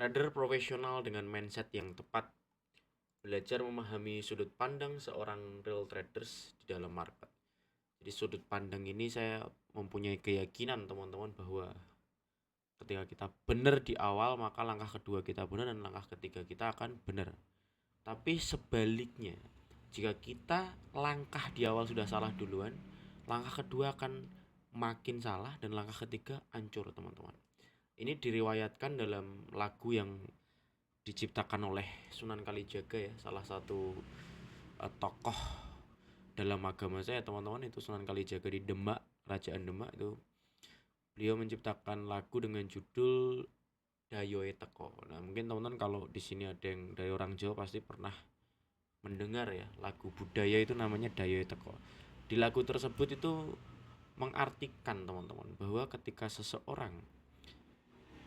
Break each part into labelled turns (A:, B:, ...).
A: Trader profesional dengan mindset yang tepat, belajar memahami sudut pandang seorang real traders di dalam market. Jadi sudut pandang ini saya mempunyai keyakinan teman-teman bahwa ketika kita benar di awal, maka langkah kedua kita benar dan langkah ketiga kita akan benar. Tapi sebaliknya, jika kita langkah di awal sudah salah duluan, langkah kedua akan makin salah dan langkah ketiga hancur teman-teman. Ini diriwayatkan dalam lagu yang diciptakan oleh Sunan Kalijaga ya, salah satu tokoh dalam agama saya teman-teman. Itu Sunan Kalijaga di Demak, Kerajaan Demak itu. Beliau menciptakan lagu dengan judul Dayoe Teko. Nah, mungkin teman-teman kalau di sini ada yang dari orang Jawa pasti pernah mendengar ya, lagu budaya itu namanya Dayoe Teko. Di lagu tersebut itu mengartikan teman-teman bahwa ketika seseorang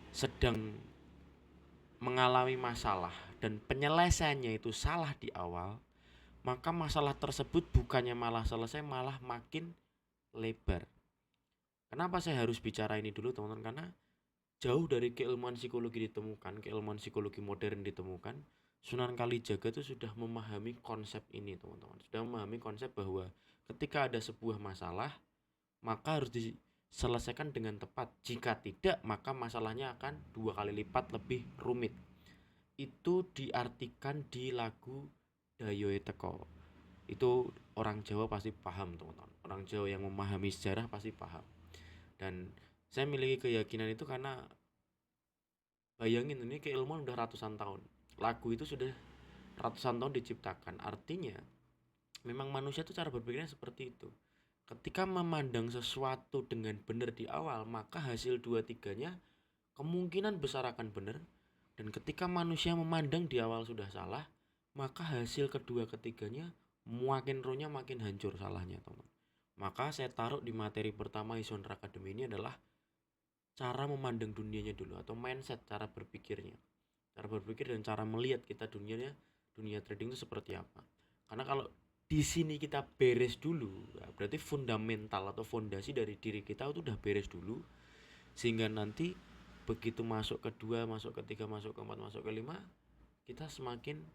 A: sedang mengalami masalah dan penyelesaiannya itu salah di awal, maka masalah tersebut bukannya malah selesai, malah makin lebar. Kenapa saya harus bicara ini dulu teman-teman? Karena jauh dari keilmuan psikologi ditemukan, keilmuan psikologi modern ditemukan, Sunan Kalijaga itu sudah memahami konsep ini teman-teman. Sudah memahami konsep bahwa ketika ada sebuah masalah, maka harus diselesaikan dengan tepat. Jika tidak, maka masalahnya akan 2 kali lipat lebih rumit. Itu diartikan di lagu Dayoe Teko. Itu orang Jawa pasti paham teman-teman. Orang Jawa yang memahami sejarah pasti paham. Dan saya memiliki keyakinan itu karena bayangin ini keilmuan udah ratusan tahun. Lagu itu sudah ratusan tahun diciptakan. Artinya memang manusia itu cara berpikirnya seperti itu. Ketika memandang sesuatu dengan benar di awal, maka hasil dua tiganya kemungkinan besar akan benar. Dan ketika manusia memandang di awal sudah salah, maka hasil kedua ketiganya makin rohnya makin hancur salahnya teman. Maka saya taruh di materi pertama Isonra Academy ini adalah cara memandang dunianya dulu, atau mindset, cara berpikirnya. Cara berpikir dan cara melihat kita dunianya, dunia trading itu seperti apa. Karena kalau di sini kita beres dulu, ya berarti fundamental atau fondasi dari diri kita itu udah beres dulu, sehingga nanti begitu masuk kedua, masuk ketiga, masuk keempat, masuk kelima, kita semakin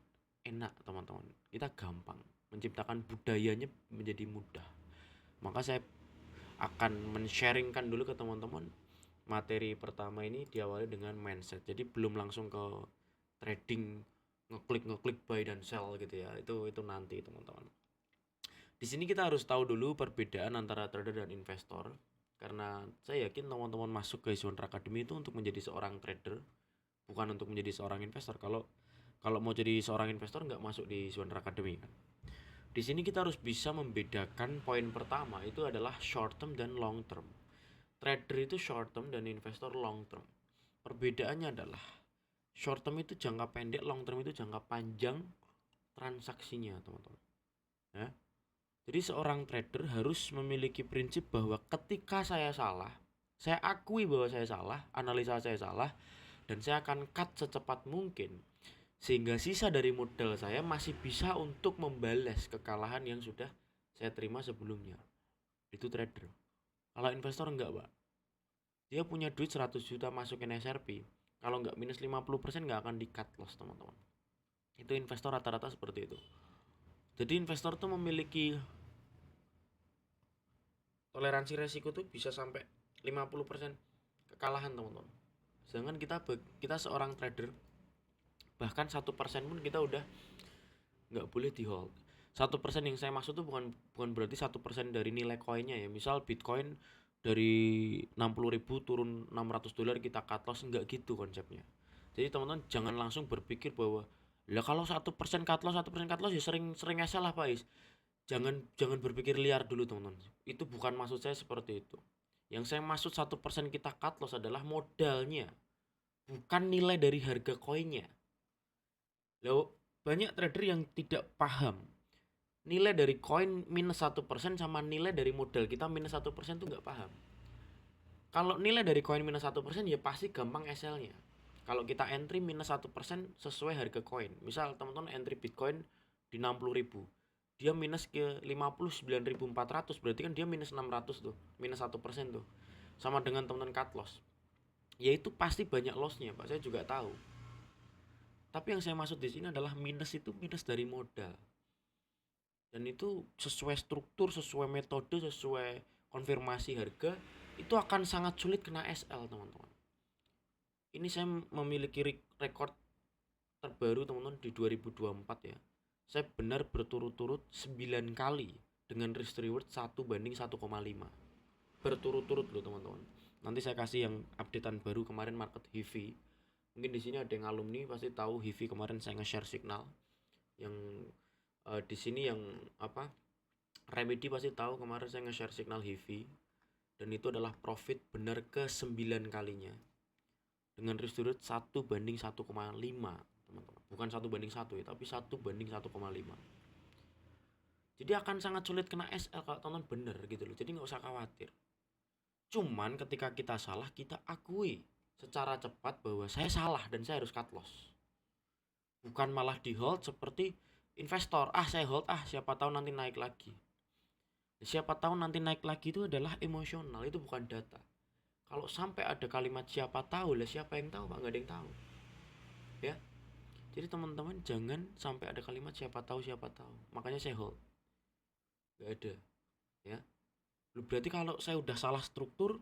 A: enak teman-teman. Kita gampang menciptakan budayanya menjadi mudah. Maka saya akan men-sharingkan dulu ke teman-teman materi pertama ini diawali dengan mindset. Jadi belum langsung ke trading ngeklik buy dan sell gitu ya. Itu nanti teman-teman. Di sini kita harus tahu dulu perbedaan antara trader dan investor, karena saya yakin teman-teman masuk ke Iswandra Academy itu untuk menjadi seorang trader, bukan untuk menjadi seorang investor. Kalau kalau mau jadi seorang investor nggak masuk di Iswandra Academy kan. Di sini kita harus bisa membedakan. Poin pertama itu adalah short term dan long term. Trader itu short term dan investor long term. Perbedaannya adalah short term itu jangka pendek, long term itu jangka panjang transaksinya, teman-teman. Ya. Jadi seorang trader harus memiliki prinsip bahwa ketika saya salah, saya akui bahwa saya salah, analisa saya salah, dan saya akan cut secepat mungkin sehingga sisa dari modal saya masih bisa untuk membalas kekalahan yang sudah saya terima sebelumnya. Itu trader. Kalau investor enggak, Pak. Dia punya duit 100 juta masukin SRP. Kalau enggak minus 50% enggak akan di cut loss, teman-teman. Itu investor rata-rata seperti itu. Jadi investor tuh memiliki toleransi resiko tuh bisa sampai 50% kekalahan, teman-teman. Sedangkan kita seorang trader, bahkan 1% pun kita udah nggak boleh di hold. 1% yang saya maksud tuh bukan bukan berarti 1% dari nilai koinnya ya. Misal Bitcoin dari 60.000 turun $600 kita cut loss, nggak gitu konsepnya. Jadi teman-teman jangan langsung berpikir bahwa lah kalau 1% cut loss, 1% cut loss ya sering sering salah Pak Is. Jangan berpikir liar dulu teman-teman. Itu bukan maksud saya seperti itu. Yang saya maksud 1% kita cut loss adalah modalnya, bukan nilai dari harga koinnya. Lalu banyak trader yang tidak paham nilai dari koin minus 1% sama nilai dari modal kita minus 1% tuh nggak paham. Kalau nilai dari koin minus 1% ya pasti gampang SL-nya. Kalau kita entry minus 1% sesuai harga koin. Misal teman-teman entry Bitcoin di 60.000, dia minus ke 59.400, berarti kan dia minus 600 tuh, minus 1% tuh. Sama dengan teman-teman cut loss. Ya itu pasti banyak lossnya Pak, saya juga tahu. Tapi yang saya maksud di sini adalah minus itu minus dari modal. Dan itu sesuai struktur, sesuai metode, sesuai konfirmasi harga, itu akan sangat sulit kena SL, teman-teman. Ini saya memiliki rekor terbaru, teman-teman, di 2024 ya. Saya benar berturut-turut 9 kali dengan risk reward 1:1,5. Berturut-turut loh, teman-teman. Nanti saya kasih yang updatean baru kemarin market HIVI. Mungkin di sini ada yang alumni pasti tahu HIVI kemarin saya nge-share signal. Yang di sini yang apa? Remedy pasti tahu kemarin saya nge-share signal HIVI, dan itu adalah profit benar ke 9 kalinya dengan risk reward 1:1,5, teman-teman. Bukan 1:1 ya, tapi 1:1,5. Jadi akan sangat sulit kena SL kalau teman bener gitu loh. Jadi nggak usah khawatir. Cuman ketika kita salah, kita akui secara cepat bahwa saya salah dan saya harus cut loss. Bukan malah di hold seperti investor, saya hold, siapa tahu nanti naik lagi. Siapa tahu nanti naik lagi itu adalah emosional, itu bukan data. Kalau sampai ada kalimat siapa tahu, lah siapa yang tahu, Pak? Nggak ada yang tahu. Ya. Jadi teman-teman jangan sampai ada kalimat siapa tahu, siapa tahu. Makanya saya hold. Nggak ada. Ya. Berarti kalau saya udah salah struktur,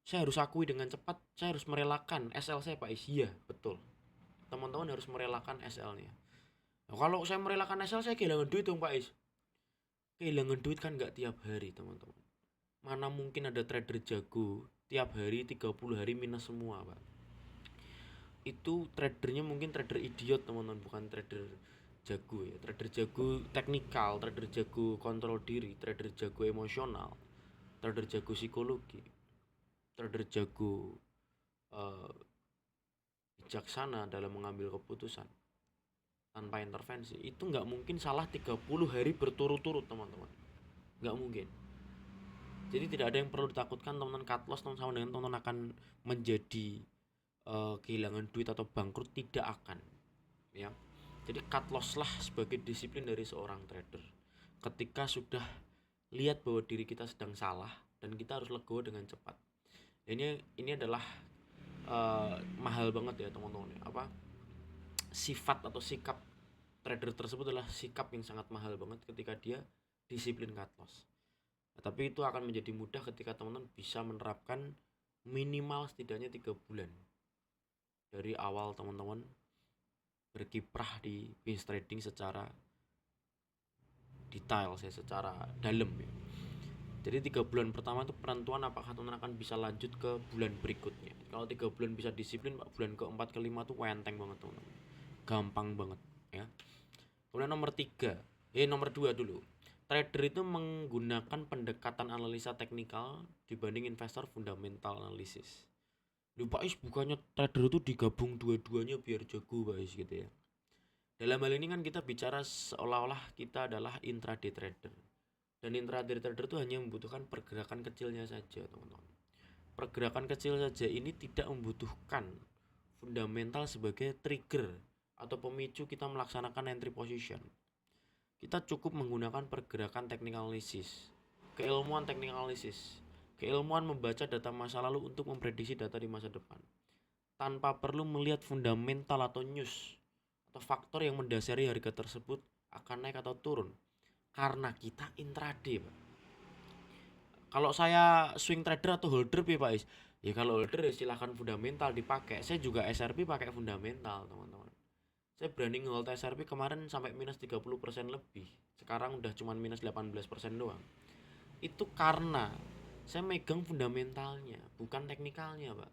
A: saya harus akui dengan cepat, saya harus merelakan SL saya, Pak Is. Iya, betul. Teman-teman harus merelakan SL-nya. Nah, kalau saya merelakan SL, saya kehilangan duit dong, Pak Is. Kehilangan duit kan nggak tiap hari, teman-teman. Mana mungkin ada trader jago tiap hari 30 hari minus semua, Pak. Itu tradernya mungkin trader idiot, teman-teman, bukan trader jago ya. Trader jago teknikal, trader jago kontrol diri, trader jago emosional, trader jago psikologi, trader jago bijaksana dalam mengambil keputusan tanpa intervensi. Itu nggak mungkin salah 30 hari berturut-turut, teman-teman. Nggak mungkin. Jadi tidak ada yang perlu ditakutkan, teman-teman. Cut loss sama dengan teman-teman akan menjadi kehilangan duit atau bangkrut, tidak akan, ya. Jadi cut loss lah sebagai disiplin dari seorang trader. Ketika sudah lihat bahwa diri kita sedang salah dan kita harus legowo dengan cepat. Ini adalah mahal banget ya, teman-teman. Sifat atau sikap trader tersebut adalah sikap yang sangat mahal banget ketika dia disiplin cut loss. Tapi itu akan menjadi mudah ketika teman-teman bisa menerapkan minimal setidaknya 3 bulan dari awal teman-teman berkiprah di pins trading secara detail, secara dalam ya. Jadi 3 bulan pertama itu penentuan apakah teman-teman akan bisa lanjut ke bulan berikutnya. Kalau 3 bulan bisa disiplin, bulan keempat kelima tuh enteng banget, teman-teman. Gampang banget ya. Kemudian nomor 2 dulu. Trader itu menggunakan pendekatan analisa teknikal dibanding investor fundamental analisis. Pak Is, bukannya trader itu digabung dua-duanya biar jago, Pak Is, gitu ya. Dalam hal ini kan kita bicara seolah-olah kita adalah intraday trader. Dan intraday trader itu hanya membutuhkan pergerakan kecilnya saja, teman-teman. Pergerakan kecil saja ini tidak membutuhkan fundamental sebagai trigger atau pemicu kita melaksanakan entry position. Kita cukup menggunakan pergerakan technical analysis, keilmuan technical analysis, keilmuan membaca data masa lalu untuk memprediksi data di masa depan, tanpa perlu melihat fundamental atau news atau faktor yang mendasari harga tersebut akan naik atau turun, karena kita intraday, Pak. Kalau saya swing trader atau holder, Pak Is, ya kalau holder ya silahkan fundamental dipakai. Saya juga SRP pakai fundamental, teman-teman. Saya berani nge-hold SRP kemarin sampai minus 30% lebih. Sekarang udah cuman minus 18% doang. Itu karena saya megang fundamentalnya, bukan teknikalnya, Pak.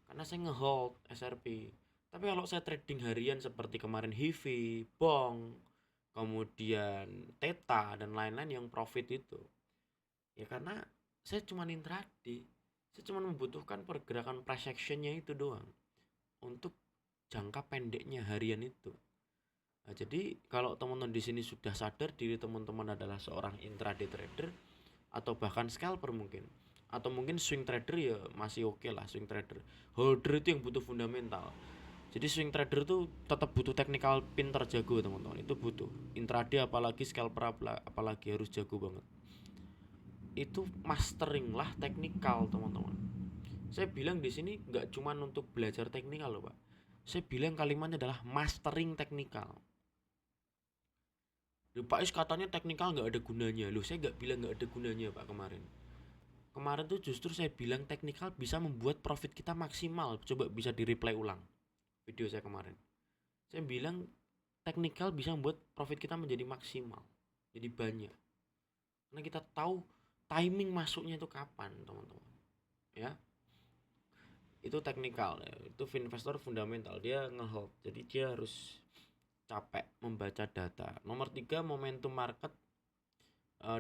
A: Karena saya nge-hold SRP. Tapi kalau saya trading harian seperti kemarin HIVI, BONG, kemudian Theta dan lain-lain yang profit itu, ya karena saya cuma intraday. Saya cuma membutuhkan pergerakan price actionnya itu doang untuk jangka pendeknya harian itu. Nah, jadi kalau teman-teman di sini sudah sadar diri teman-teman adalah seorang intraday trader atau bahkan scalper mungkin, atau mungkin swing trader, ya masih oke lah swing trader. Holder itu yang butuh fundamental. Jadi swing trader itu tetap butuh technical pinter jago, teman-teman. Itu butuh. Intraday apalagi scalper apalagi harus jago banget. Itu mastering lah teknikal, teman-teman. Saya bilang di sini nggak cuma untuk belajar teknikal loh, Pak. Saya bilang kalimatnya adalah mastering teknikal. Pak Is katanya teknikal nggak ada gunanya. Loh, saya nggak bilang nggak ada gunanya Pak kemarin. Kemarin tuh justru saya bilang teknikal bisa membuat profit kita maksimal. Coba bisa di replay ulang video saya kemarin. Saya bilang teknikal bisa membuat profit kita menjadi maksimal, jadi banyak. Karena kita tahu timing masuknya itu kapan, teman-teman. Ya, itu teknikal. Ya. Itu investor fundamental. Dia ngehold. Jadi dia harus capek membaca data. Nomor 3, momentum market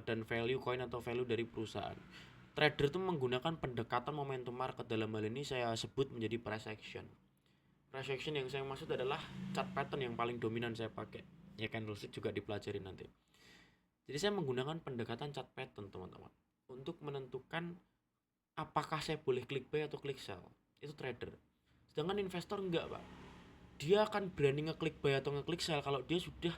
A: dan value coin atau value dari perusahaan. Trader itu menggunakan pendekatan momentum market. Dalam hal ini saya sebut menjadi price action. Price action yang saya maksud adalah chart pattern yang paling dominan saya pakai. Ya, candlestick juga dipelajari nanti. Jadi saya menggunakan pendekatan chart pattern, teman-teman, untuk menentukan apakah saya boleh klik buy atau klik sell. Itu trader. Sedangkan investor enggak, Pak. Dia akan berani ngeklik buy atau ngeklik sell kalau dia sudah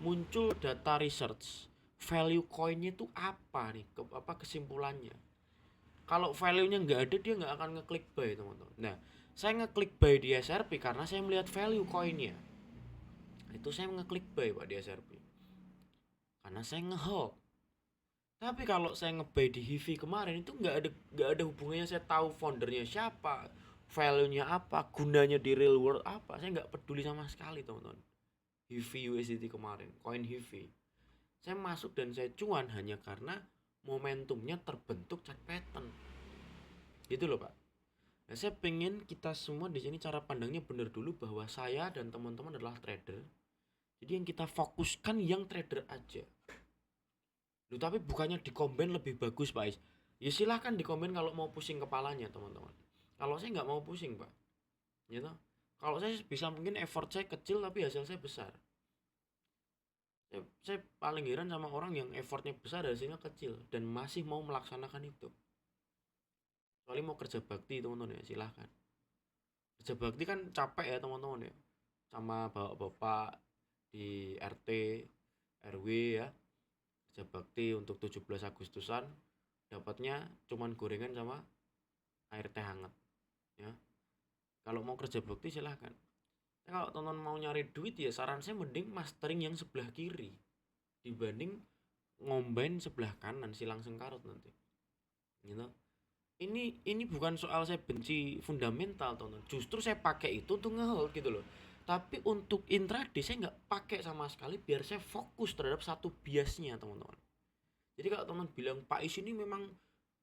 A: muncul data research. Value coinnya itu apa nih? Apa kesimpulannya? Kalau value-nya nggak ada, dia nggak akan ngeklik buy, teman-teman. Nah, saya ngeklik buy di SRP karena saya melihat value coinnya. Itu saya ngeklik buy, Pak, di SRP. Karena saya ngehold. Tapi kalau saya nge-buy di HIVI kemarin itu nggak ada hubungannya. Saya tahu foundernya siapa, value-nya apa, gunanya di real world apa. Saya nggak peduli sama sekali, teman-teman. HIVI USDT kemarin, koin HIVI. Saya masuk dan saya cuan hanya karena momentumnya terbentuk chart pattern. Gitu loh, Pak. Nah, saya pengen kita semua di sini cara pandangnya benar dulu bahwa saya dan teman-teman adalah trader. Jadi yang kita fokuskan yang trader aja. Loh, tapi bukannya di combine lebih bagus, Pak Is? Ya silahkan di combine kalau mau pusing kepalanya, teman-teman. Kalau saya nggak mau pusing, Pak. Gitu. Kalau saya bisa mungkin effort saya kecil tapi hasil saya besar. Saya paling heran sama orang yang effortnya besar hasilnya kecil dan masih mau melaksanakan itu. Kecuali mau kerja bakti, teman-teman, ya silahkan. Kerja bakti kan capek ya, teman-teman, ya. Sama bapak-bapak di RT, RW, ya. Kerja bakti untuk 17 Agustusan dapatnya cuman gorengan sama air teh hangat, ya. Kalau mau kerja bakti silahkan. Kalau teman mau nyari duit, ya saran saya mending mastering yang sebelah kiri dibanding ngombain sebelah kanan, silang sengkarut nanti, gitu. Ini bukan soal saya benci fundamental, teman-teman. Justru saya pakai itu untuk ngehold, gitu loh. Tapi untuk intraday saya nggak pakai sama sekali biar saya fokus terhadap satu biasnya, teman-teman. Jadi kalau teman bilang Pak Is ini memang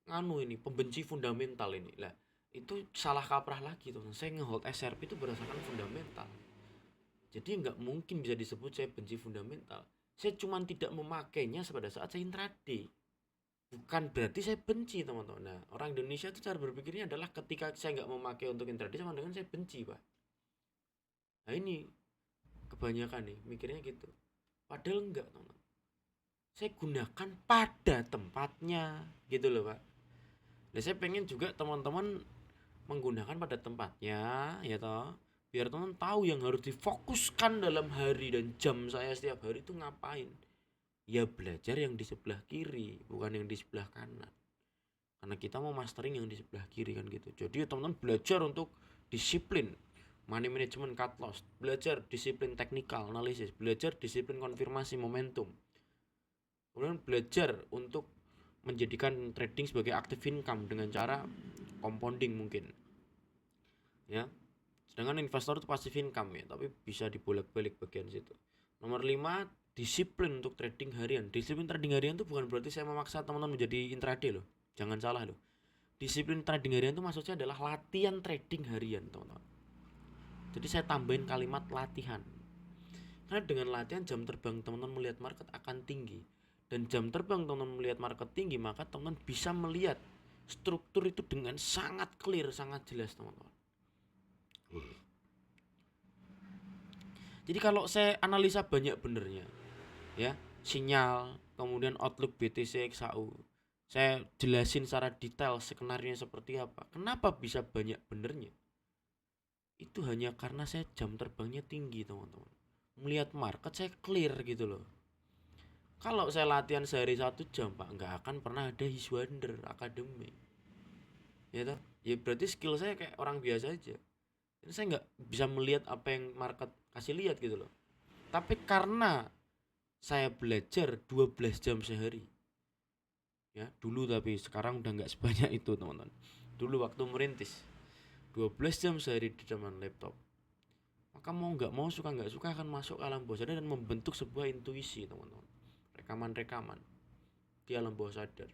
A: nganu ini pembenci fundamental ini lah, itu salah kaprah lagi, teman. Saya ngehold SRP itu berdasarkan fundamental. Jadi nggak mungkin bisa disebut saya benci fundamental. Saya cuma tidak memakainya pada saat saya intraday. Bukan berarti saya benci, teman-teman. Nah, orang Indonesia itu cara berpikirnya adalah ketika saya nggak memakai untuk intraday sama dengan saya benci, Pak. Nah, ini kebanyakan nih mikirnya gitu. Padahal enggak, teman. Saya gunakan pada tempatnya, gitu loh, Pak. Nah, saya pengen juga teman-teman menggunakan pada tempatnya, ya toh. Biar teman tahu yang harus difokuskan dalam hari dan jam saya setiap hari itu ngapain. Ya belajar yang di sebelah kiri, bukan yang di sebelah kanan. Karena kita mau mastering yang di sebelah kiri kan gitu. Jadi ya teman-teman belajar untuk disiplin money management, cut loss, belajar disiplin technical analysis, belajar disiplin konfirmasi momentum. Kemudian belajar untuk menjadikan trading sebagai active income dengan cara compounding mungkin. Ya. Sedangkan investor itu passive income, ya, tapi bisa dibolak-balik bagian situ. Nomor 5, disiplin untuk trading harian. Disiplin trading harian itu bukan berarti saya memaksa teman-teman menjadi intraday loh. Jangan salah loh. Disiplin trading harian itu maksudnya adalah latihan trading harian, teman-teman. Jadi saya tambahin kalimat latihan. Karena dengan latihan jam terbang teman-teman melihat market akan tinggi. Dan jam terbang teman-teman melihat market tinggi, maka teman-teman bisa melihat struktur itu dengan sangat clear, sangat jelas, teman-teman. Jadi kalau saya analisa banyak benernya, ya, sinyal, kemudian outlook BTC XAU, saya jelasin secara detail skenario seperti apa. Kenapa bisa banyak benernya? Itu hanya karena saya jam terbangnya tinggi, teman-teman. Melihat market saya clear gitu loh. Kalau saya latihan sehari 1 jam, Pak, nggak akan pernah ada Hiswander Academy. Ya toh? Ya berarti skill saya kayak orang biasa aja. Saya nggak bisa melihat apa yang market kasih lihat gitu loh. Tapi karena saya belajar 12 jam sehari, ya dulu, tapi sekarang udah nggak sebanyak itu teman-teman. Dulu waktu merintis 12 jam sehari di depan laptop, maka mau nggak mau, suka nggak suka, akan masuk ke alam bawah sadar dan membentuk sebuah intuisi teman-teman. Rekaman-rekaman di alam bawah sadar.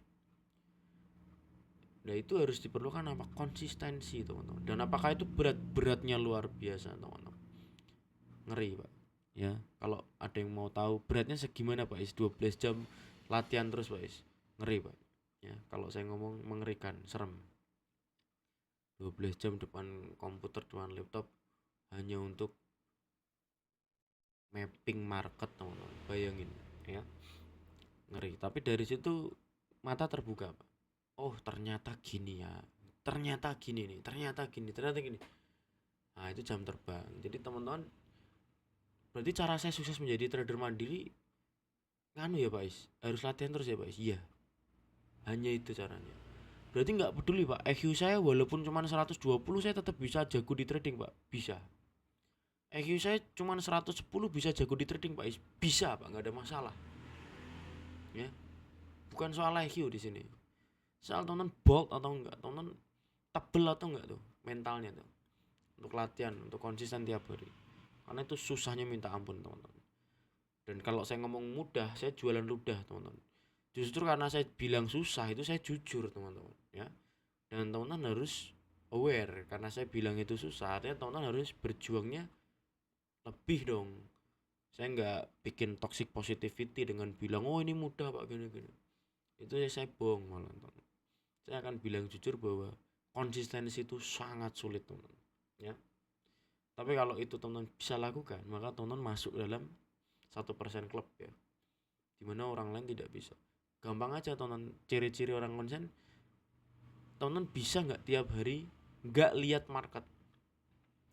A: Nah itu harus diperlukan apa? Konsistensi teman-teman. Dan apakah itu beratnya luar biasa teman-teman. Ngeri pak. Ya kalau ada yang mau tahu beratnya segimana pak Is, 12 jam latihan terus pak Is. Ngeri pak. Ya kalau saya ngomong mengerikan, serem. 12 jam depan komputer, depan laptop, hanya untuk mapping market teman-teman. Bayangin ya. Ngeri. Tapi dari situ mata terbuka pak. Oh ternyata gini ya, ternyata gini nih, ternyata gini, ternyata gini. Nah itu jam terbang. Jadi teman-teman, berarti cara saya sukses menjadi trader mandiri nganu ya Pak Is, harus latihan terus ya Pak Is. Iya, hanya itu caranya. Berarti nggak peduli Pak, EQ saya walaupun cuma 120 saya tetap bisa jago di trading Pak. Bisa. EQ saya cuma 110 bisa jago di trading Pak Is. Bisa Pak, nggak ada masalah. Ya, bukan soal EQ di sini. Soal teman bold atau enggak, teman tebel atau enggak tuh mentalnya tuh. Untuk latihan, untuk konsisten tiap hari. Karena itu susahnya minta ampun teman-teman. Dan kalau saya ngomong mudah, saya jualan ludah teman-teman. Justru karena saya bilang susah itu saya jujur teman-teman ya. Dan teman-teman harus aware, karena saya bilang itu susah, artinya teman-teman harus berjuangnya lebih dong. Saya nggak bikin toxic positivity dengan bilang oh ini mudah pak gini-gini. Itu ya saya bohong malah teman. Saya akan bilang jujur bahwa konsistensi itu sangat sulit teman-teman ya. Tapi kalau itu teman-teman bisa lakukan, maka teman-teman masuk dalam 1% klub ya, dimana orang lain tidak bisa. Gampang aja teman-teman, ciri-ciri orang konsen, teman-teman bisa nggak tiap hari nggak lihat market.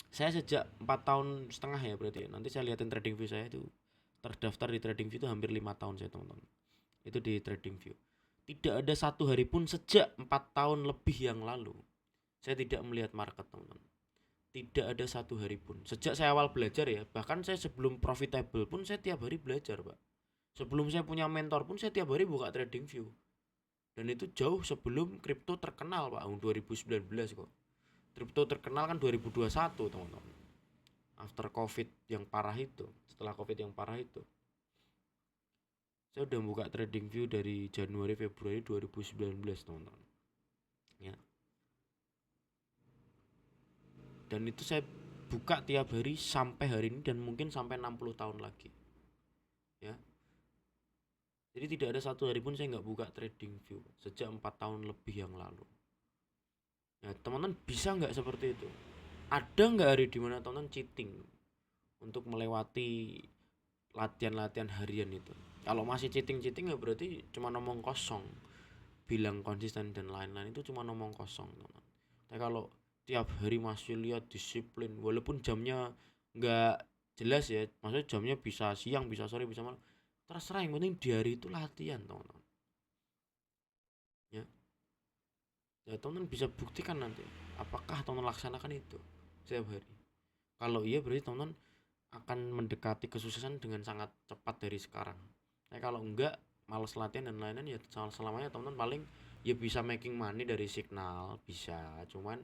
A: Saya sejak 4,5 tahun ya berarti ya. Nanti saya liatin TradingView saya itu, terdaftar di TradingView itu hampir 5 tahun saya teman-teman. Itu di TradingView. Tidak ada satu hari pun sejak 4 tahun lebih yang lalu saya tidak melihat market teman-teman. Tidak ada satu hari pun. Sejak saya awal belajar ya, bahkan saya sebelum profitable pun saya tiap hari belajar pak. Sebelum saya punya mentor pun saya tiap hari buka TradingView. Dan itu jauh sebelum kripto terkenal pak, tahun 2019 kok. Kripto terkenal kan 2021 teman-teman. After covid yang parah itu, setelah covid yang parah itu, saya udah buka TradingView dari Januari Februari 2019 teman-teman ya. Dan itu saya buka tiap hari sampai hari ini dan mungkin sampai 60 tahun lagi ya. Jadi tidak ada satu hari pun saya nggak buka TradingView sejak 4 tahun lebih yang lalu. Ya teman-teman bisa nggak seperti itu? Ada nggak hari dimana teman-teman cheating untuk melewati latihan-latihan harian itu? Kalau masih cheating-cheating ya berarti cuma ngomong kosong. Bilang konsisten dan lain-lain itu cuma ngomong kosong teman. Tapi kalau tiap hari masih lihat disiplin, walaupun jamnya nggak jelas ya, maksudnya jamnya bisa siang, bisa sore, bisa malam, terserah, yang penting di hari itu latihan teman-teman ya. Ya teman-teman bisa buktikan nanti apakah teman-teman laksanakan itu setiap hari. Kalau iya berarti teman-teman akan mendekati kesuksesan dengan sangat cepat dari sekarang. Nah kalau enggak, males latihan dan lain-lain, ya selamanya teman-teman paling ya bisa making money dari signal, bisa, cuman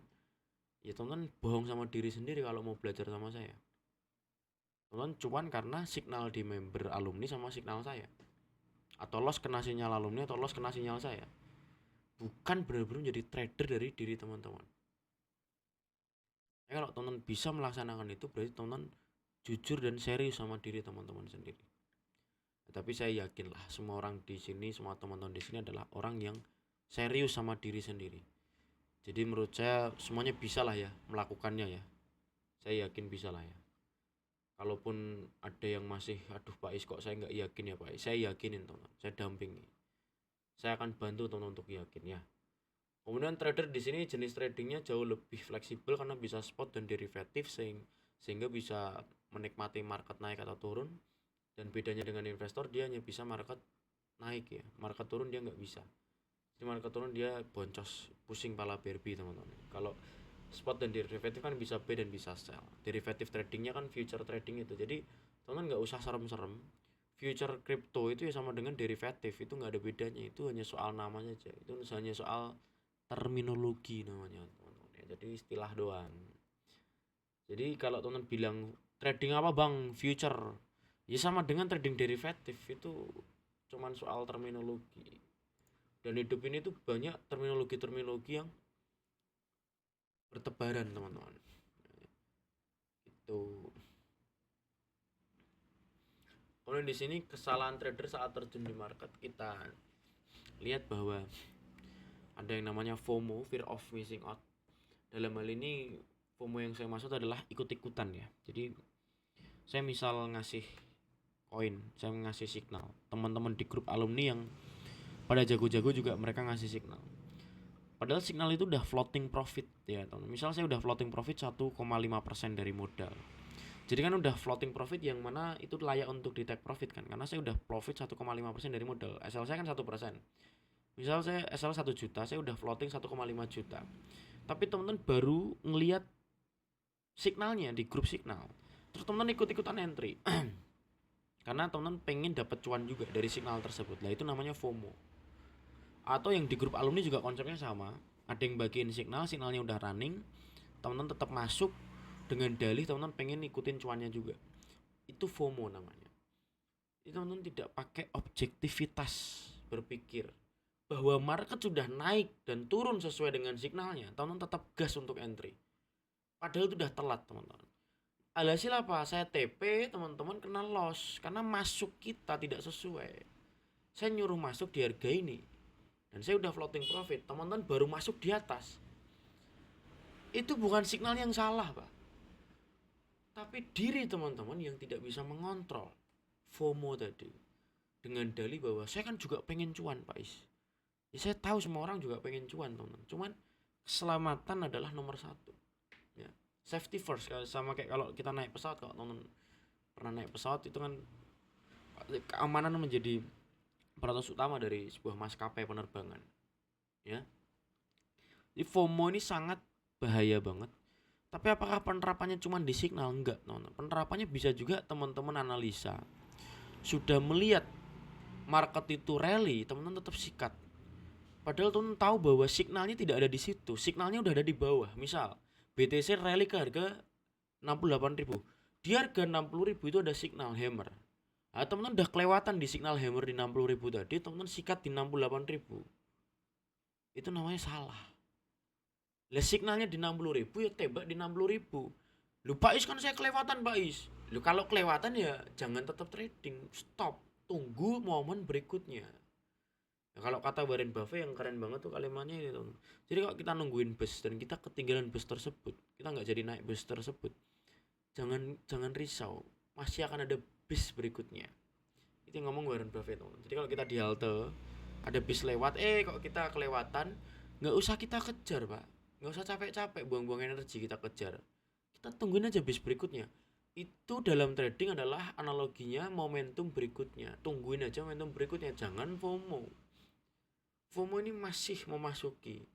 A: ya teman-teman bohong sama diri sendiri kalau mau belajar sama saya. Teman-teman cuman karena signal di member alumni sama signal saya, atau los kena sinyal alumni atau los kena sinyal saya, bukan benar-benar menjadi trader dari diri teman-teman. Nah, kalau teman-teman bisa melaksanakan itu berarti teman-teman jujur dan serius sama diri teman-teman sendiri. Tapi saya yakin lah semua orang di sini, semua teman-teman di sini adalah orang yang serius sama diri sendiri. Jadi menurut saya semuanya bisa lah ya melakukannya ya. Saya yakin bisa lah ya. Kalaupun ada yang masih aduh Pak Is kok saya nggak yakin ya Pak Is, saya yakinin teman, saya dampingi. Saya akan bantu teman untuk yakin ya. Kemudian trader di sini jenis tradingnya jauh lebih fleksibel karena bisa spot dan derivatif, sehingga bisa menikmati market naik atau turun. Dan bedanya dengan investor, dia hanya bisa market naik ya, market turun dia nggak bisa. Jadi market turun dia boncos, pusing pala Barbie teman-teman. Kalau Spot dan derivatif kan bisa buy dan bisa sell. Derivatif tradingnya kan future trading itu. Jadi teman nggak usah serem-serem. Future crypto itu ya sama dengan derivatif, itu nggak ada bedanya. Itu hanya soal namanya aja. Itu hanya soal terminologi namanya teman-teman. Ya, jadi istilah doang. Jadi kalau teman bilang trading apa bang, future, ya sama dengan trading derivatif, itu cuman soal terminologi. Dan hidup ini tuh banyak terminologi-terminologi yang bertebaran teman-teman. Itu. Kemudian di sini kesalahan trader saat terjun di market, kita lihat bahwa ada yang namanya FOMO, fear of missing out. Dalam hal ini FOMO yang saya maksud adalah ikut-ikutan ya. Jadi saya misal ngasih koin, saya ngasih signal. Teman-teman di grup alumni yang pada jago-jago juga mereka ngasih signal. Padahal signal itu udah floating profit ya teman. Misal saya udah floating profit 1,5% dari modal. Jadi kan udah floating profit yang mana itu layak untuk di take profit kan, karena saya udah profit 1,5% dari modal. SL saya kan 1%. Misal saya SL 1 juta, saya udah floating 1,5 juta. Tapi teman-teman baru ngelihat signalnya di grup signal. Terus teman-teman ikut-ikutan entry. Karena teman-teman pengen dapat cuan juga dari signal tersebut. Lah itu namanya FOMO. Atau yang di grup alumni juga konsepnya sama. Ada yang bagiin signal, signalnya udah running, teman-teman tetap masuk dengan dalih teman-teman pengen ikutin cuannya juga. Itu FOMO namanya. Itu teman-teman tidak pakai objektivitas berpikir bahwa market sudah naik dan turun sesuai dengan signalnya, teman-teman tetap gas untuk entry. Padahal itu udah telat teman-teman. Alhasil apa? Saya TP, teman-teman kena loss karena masuk kita tidak sesuai. Saya nyuruh masuk di harga ini dan saya udah floating profit, teman-teman baru masuk di atas. Itu bukan signal yang salah, Pak. Tapi diri teman-teman yang tidak bisa mengontrol FOMO tadi. Dengan dalih bahwa saya kan juga pengen cuan, Pak Is. Ya saya tahu semua orang juga pengen cuan, teman-teman. Cuman keselamatan adalah nomor satu. Ya. Safety first, sama kayak kalau kita naik pesawat. Kalau teman-teman pernah naik pesawat itu kan keamanan menjadi prioritas utama dari sebuah maskapai penerbangan. Ya. Jadi FOMO ini sangat bahaya banget. Tapi apakah penerapannya cuma di signal? Enggak, teman-teman. Penerapannya bisa juga teman-teman analisa. Sudah melihat market itu rally, teman-teman tetap sikat. Padahal teman-teman tahu bahwa signalnya tidak ada di situ. Signalnya udah ada di bawah. Misal BTC rally ke harga 68.000. Di harga 60.000 itu ada signal hammer. Nah, teman-teman udah kelewatan di signal hammer di 60.000 tadi, teman-teman sikat di 68.000. Itu namanya salah. Lah signalnya di 60.000 ya tembak di 60.000. Lu Pak Is kan saya kelewatan Pak Is. Lu kalau kelewatan ya jangan tetap trading, stop, tunggu momen berikutnya. Nah, kalau kata Warren Buffett yang keren banget tuh kalimatnya itu. Jadi kalau kita nungguin bus dan kita ketinggalan bus tersebut, kita nggak jadi naik bus tersebut, jangan risau, masih akan ada bus berikutnya. Itu yang ngomong Warren Buffett. Jadi kalau kita di halte ada bis lewat, kok kita kelewatan, nggak usah kita kejar Pak, nggak usah capek-capek buang-buang energi kita kejar, kita tungguin aja bis berikutnya. Itu dalam trading adalah analoginya momentum berikutnya, tungguin aja momentum berikutnya, jangan FOMO. FOMO ini masih memasuki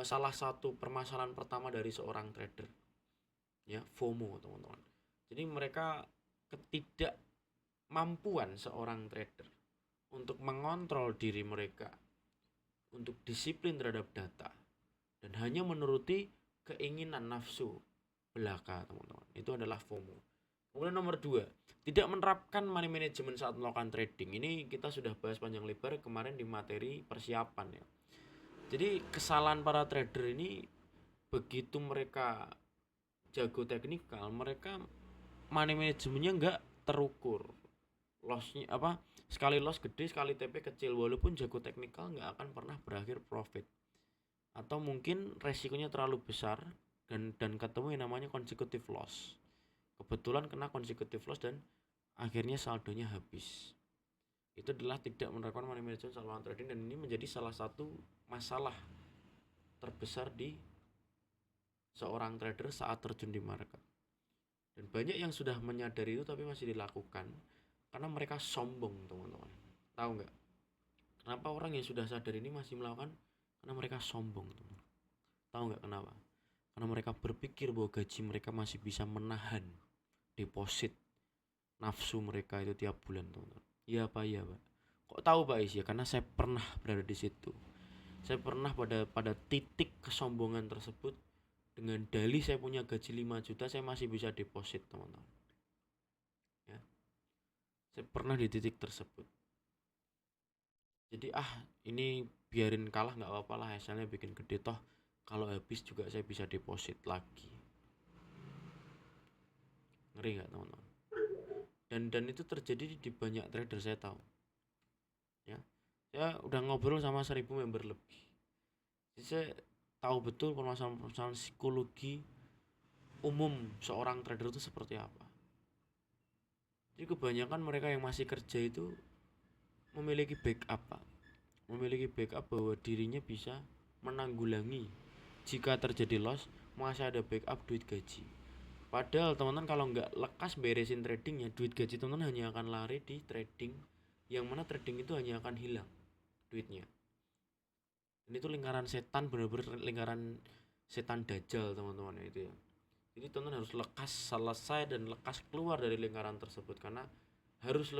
A: salah satu permasalahan pertama dari seorang trader, ya FOMO teman-teman. Jadi mereka ketidakmampuan seorang trader untuk mengontrol diri mereka, untuk disiplin terhadap data, dan hanya menuruti keinginan nafsu belaka teman-teman. Itu adalah FOMO. Kemudian nomor 2, tidak menerapkan money management saat melakukan trading. Ini kita sudah bahas panjang lebar kemarin di materi persiapan ya. Jadi kesalahan para trader ini, begitu mereka jago teknikal, mereka money managementnya nggak terukur. Lossnya apa? Sekali loss gede, sekali TP kecil. Walaupun jago teknikal nggak akan pernah berakhir profit. Atau mungkin resikonya terlalu besar dan ketemu yang namanya consecutive loss. Kebetulan kena consecutive loss dan akhirnya saldonya habis. Itu adalah tidak menerapkan money management saat melakukan trading, dan ini menjadi salah satu masalah terbesar di seorang trader saat terjun di market. Dan banyak yang sudah menyadari itu tapi masih dilakukan karena mereka sombong teman-teman. Tahu nggak? Kenapa orang yang sudah sadar ini masih melakukan? Karena mereka sombong teman. Tahu nggak kenapa? karena mereka berpikir bahwa gaji mereka masih bisa menahan deposit nafsu mereka itu tiap bulan, teman-teman. Iya apa iya, Pak? Kok tahu, Pak Is? Ya karena saya pernah berada di situ. Saya pernah pada titik kesombongan tersebut. Dengan dalih saya punya gaji 5 juta, saya masih bisa deposit, teman-teman. Ya. Saya pernah di titik tersebut. Jadi ini biarin kalah nggak apa-apa lah, hasilnya bikin gede, toh kalau habis juga saya bisa deposit lagi. Ngeri nggak, teman-teman? Dan itu terjadi di banyak trader, saya tahu. Ya, saya udah ngobrol sama 1000 member lebih. Jadi saya tahu betul permasalahan psikologi umum seorang trader itu seperti apa. Jadi kebanyakan mereka yang masih kerja itu memiliki backup, Pak. Memiliki backup bahwa dirinya bisa menanggulangi jika terjadi loss, masih ada backup duit gaji. Padahal teman-teman kalau nggak lekas beresin tradingnya, duit gaji teman-teman hanya akan lari di trading, yang mana trading itu hanya akan hilang duitnya. Dan itu lingkaran setan, benar-benar lingkaran setan dajjal, teman-teman, itu ya. Jadi teman-teman harus lekas selesai dan lekas keluar dari lingkaran tersebut, karena harus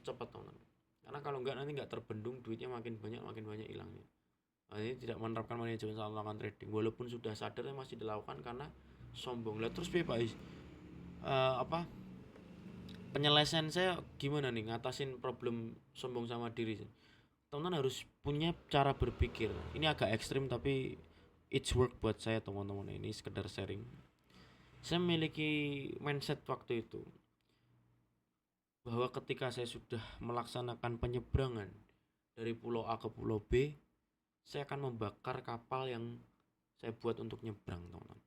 A: cepat, teman-teman. Karena kalau enggak nanti nggak terbendung, duitnya makin banyak hilangnya. Nah, ini tidak menerapkan manajemen saat melakukan trading, walaupun sudah sadar masih dilakukan karena sombong. Lah terus Pak Is, penyelesaian saya gimana nih ngatasin problem sombong sama diri? Teman-teman harus punya cara berpikir. Ini agak ekstrim tapi it's work buat saya, teman-teman. Ini sekedar sharing. Saya memiliki mindset waktu itu bahwa ketika saya sudah melaksanakan penyeberangan dari pulau A ke pulau B, saya akan membakar kapal yang saya buat untuk nyebrang, teman-teman.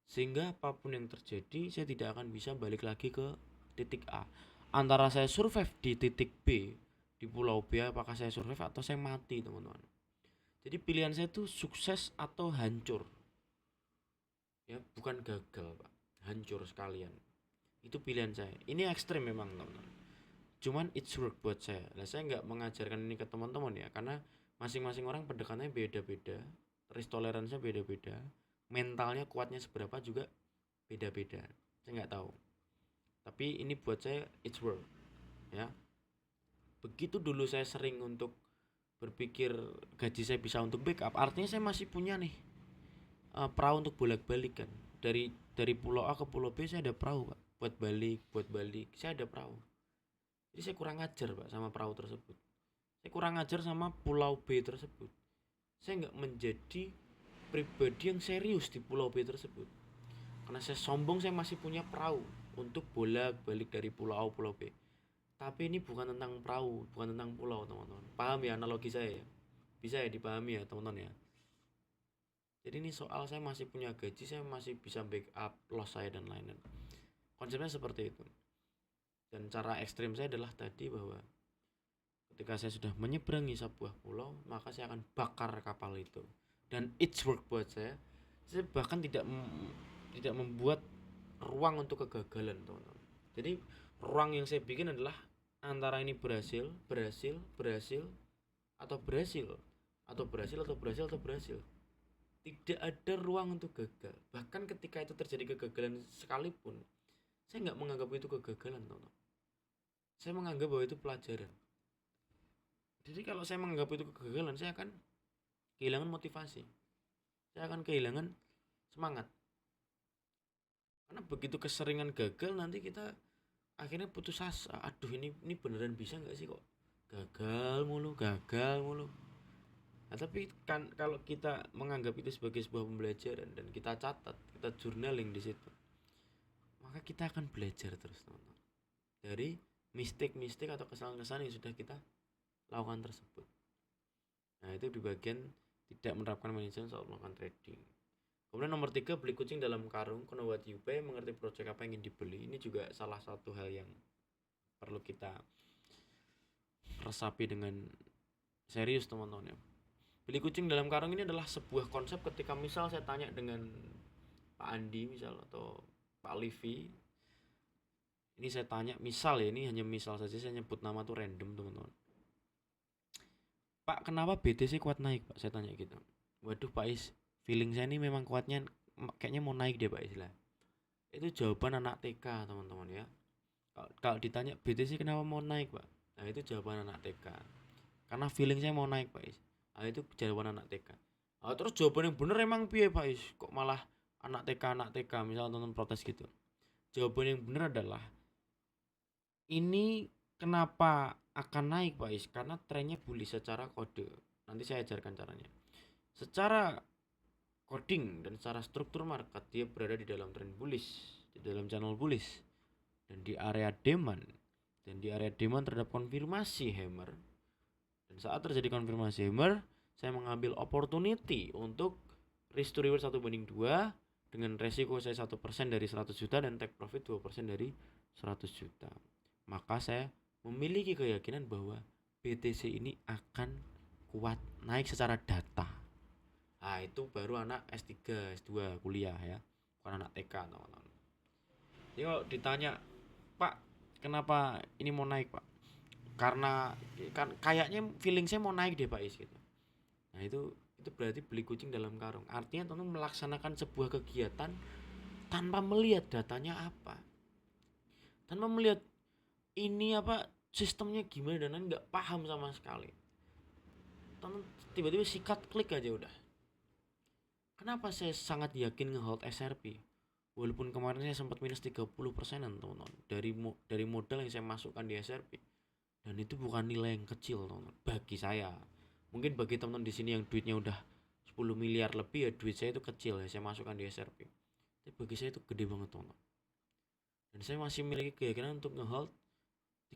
A: Sehingga apapun yang terjadi, saya tidak akan bisa balik lagi ke titik A. Antara saya survive di titik B, di pulau B, apakah saya survive atau saya mati, teman-teman. Jadi pilihan saya itu sukses atau hancur. Ya, bukan gagal, Pak. Hancur sekalian. Itu pilihan saya. Ini ekstrim memang, teman-teman. Cuman it's work buat saya. Nah, saya nggak mengajarkan ini ke teman-teman ya, karena masing-masing orang pendekatannya beda-beda, risk toleransinya beda-beda, mentalnya kuatnya seberapa juga beda-beda. Saya nggak tahu. Tapi ini buat saya it's work, ya. Begitu dulu saya sering untuk berpikir gaji saya bisa untuk backup, artinya saya masih punya nih perahu untuk bolak-balik kan. Dari pulau A ke pulau B saya ada perahu, Pak. Buat balik, saya ada perahu. Jadi saya kurang ajar, Pak, sama perahu tersebut. Saya kurang ajar sama pulau B tersebut. Saya nggak menjadi pribadi yang serius di pulau B tersebut. Karena saya sombong, saya masih punya perahu untuk bolak-balik dari pulau A ke pulau B. Tapi ini bukan tentang perahu, bukan tentang pulau, teman-teman. Paham ya analogi saya ya? Bisa ya dipahami ya, teman-teman ya? Jadi ini soal saya masih punya gaji, saya masih bisa backup loss saya dan lain-lain. Konsepnya seperti itu. Dan cara ekstrim saya adalah tadi bahwa ketika saya sudah menyeberangi sebuah pulau, maka saya akan bakar kapal itu. Dan it's work buat saya. Saya bahkan tidak membuat ruang untuk kegagalan, teman-teman. Jadi ruang yang saya bikin adalah antara ini berhasil, atau berhasil, atau berhasil, atau berhasil, atau berhasil. Tidak ada ruang untuk gagal. Bahkan ketika itu terjadi kegagalan sekalipun, saya nggak menganggap itu kegagalan, teman-teman. Saya menganggap bahwa itu pelajaran. Jadi kalau saya menganggap itu kegagalan, saya akan kehilangan motivasi. Saya akan kehilangan semangat. Karena begitu keseringan gagal, nanti kita akhirnya putus asa. Aduh, ini beneran bisa nggak sih kok gagal mulu. Nah, tapi kan kalau kita menganggap itu sebagai sebuah pembelajaran dan kita catat, kita journaling di situ, maka kita akan belajar terus, teman-teman, dari mistik atau kesalahan-kesalahan yang sudah kita lakukan tersebut. Nah, itu di bagian tidak menerapkan manajemen saat melakukan trading. Kemudian nomor 3, beli kucing dalam karung. Know what you pay, mengerti proyek apa yang ingin dibeli. Ini juga salah satu hal yang perlu kita resapi dengan serius, teman-teman ya. Beli kucing dalam karung ini adalah sebuah konsep ketika misal saya tanya dengan Pak Andi misal atau Pak Livi. Ini saya tanya misal ya, ini hanya misal saja, saya nyebut nama tuh random, teman-teman. Pak, kenapa BTC kuat naik, Pak? Saya tanya gitu. Waduh Pak Is, feeling saya ini memang kuatnya kayaknya mau naik deh Pak istilah. Itu jawaban anak TK teman-teman ya. Kalau ditanya BTC kenapa mau naik Pak, nah itu jawaban anak TK. Karena feeling saya mau naik Pak Is. Nah itu jawaban anak TK. Nah, terus jawaban yang bener emang piye Pak Is? Kok malah anak TK misalnya teman protes gitu. Jawaban yang bener adalah ini kenapa akan naik Pak Is? Karena trennya bullish secara kode. Nanti saya ajarkan caranya. Secara coding dan secara struktur market dia berada di dalam tren bullish, di dalam channel bullish dan di area demand. Dan di area demand terhadap konfirmasi hammer. Dan saat terjadi konfirmasi hammer, saya mengambil opportunity untuk risk to reward 1:2 dengan resiko saya 1% dari 100 juta dan take profit 2% dari 100 juta. Maka saya memiliki keyakinan bahwa BTC ini akan kuat naik secara data. Nah itu baru anak S3, S2 kuliah ya, bukan anak TK teman-teman. Jadi kalau ditanya, Pak kenapa ini mau naik Pak? Karena kan kayaknya feeling saya mau naik deh Pak Is gitu. Nah itu berarti beli kucing dalam karung. Artinya teman melaksanakan sebuah kegiatan tanpa melihat datanya apa, tanpa melihat ini apa sistemnya gimana dan nggak paham sama sekali. Teman tiba-tiba sikat klik aja udah. Kenapa saya sangat yakin ngehold SRP? Walaupun kemarin saya sempat minus 30%an teman-teman dari modal yang saya masukkan di SRP. Dan itu bukan nilai yang kecil teman-teman bagi saya. Mungkin bagi teman-teman di sini yang duitnya udah 10 miliar lebih ya duit saya itu kecil ya saya masukkan di SRP. Tapi bagi saya itu gede banget teman-teman. Dan saya masih memiliki keyakinan untuk ngehold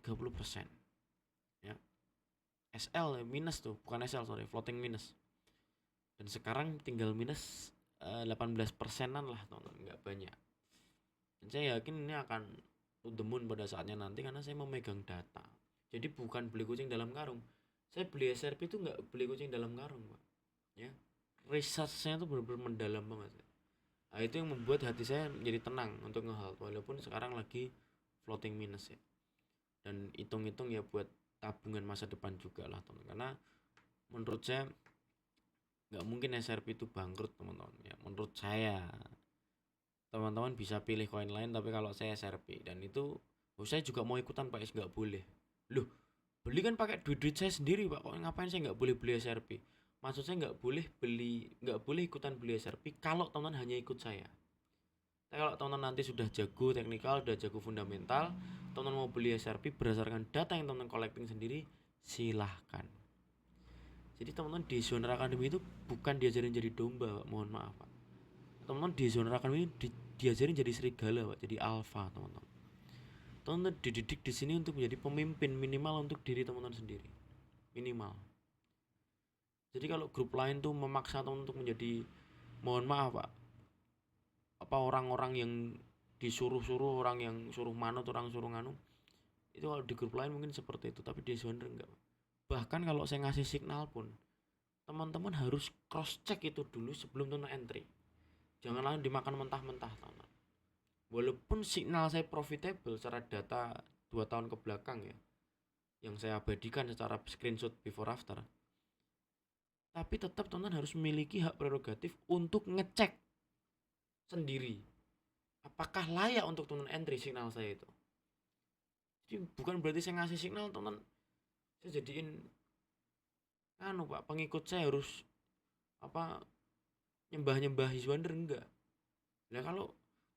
A: 30%. Ya. SL minus tuh, bukan SL sorry, floating minus. Dan sekarang tinggal minus 18%an lah teman-teman, nggak banyak. Dan saya yakin ini akan to the moon pada saatnya nanti karena saya memegang data. Jadi bukan beli kucing dalam karung. Saya beli SRP itu nggak beli kucing dalam karung Pak. Ya, researchnya tuh benar-benar mendalam banget. Nah itu yang membuat hati saya menjadi tenang untuk ngehold walaupun sekarang lagi floating minus ya. Dan hitung-hitung ya buat tabungan masa depan juga lah teman. Karena menurut saya nggak mungkin SRP itu bangkrut teman-teman ya. Menurut saya teman-teman bisa pilih koin lain tapi kalau saya SRP dan itu saya juga mau ikutan Pak nggak boleh. Loh beli kan pakai duit saya sendiri Pak, kok ngapain saya nggak boleh beli SRP? Maksud saya nggak boleh ikutan beli SRP kalau teman-teman hanya ikut saya. Tapi kalau teman-teman nanti sudah jago teknikal, sudah jago fundamental, teman-teman mau beli SRP berdasarkan data yang teman-teman collecting sendiri, silahkan. Jadi teman-teman di Zoner Academy itu bukan diajarin jadi domba Pak, mohon maaf Pak. Teman-teman di Zoner Academy diajarin jadi serigala Pak, jadi alpha teman-teman. Teman-teman dididik di sini untuk menjadi pemimpin minimal untuk diri teman-teman sendiri. Minimal. Jadi kalau grup lain tuh memaksa teman untuk menjadi, mohon maaf Pak, apa orang-orang yang disuruh-suruh, orang yang suruh manut, orang suruh nganu, itu kalau di grup lain mungkin seperti itu, tapi di Zoner enggak. Bahkan kalau saya ngasih signal pun teman-teman harus cross check itu dulu sebelum teman entry. Jangan langsung dimakan mentah-mentah teman. Walaupun signal saya profitable secara data 2 tahun ke belakang ya, yang saya abadikan secara screenshot before after, tapi tetap teman harus memiliki hak prerogatif untuk ngecek sendiri apakah layak untuk teman entry signal saya itu. Jadi bukan berarti saya ngasih signal teman saya jadiin Pak pengikut saya harus apa nyembah-nyembah Iswander enggak. Nah kalau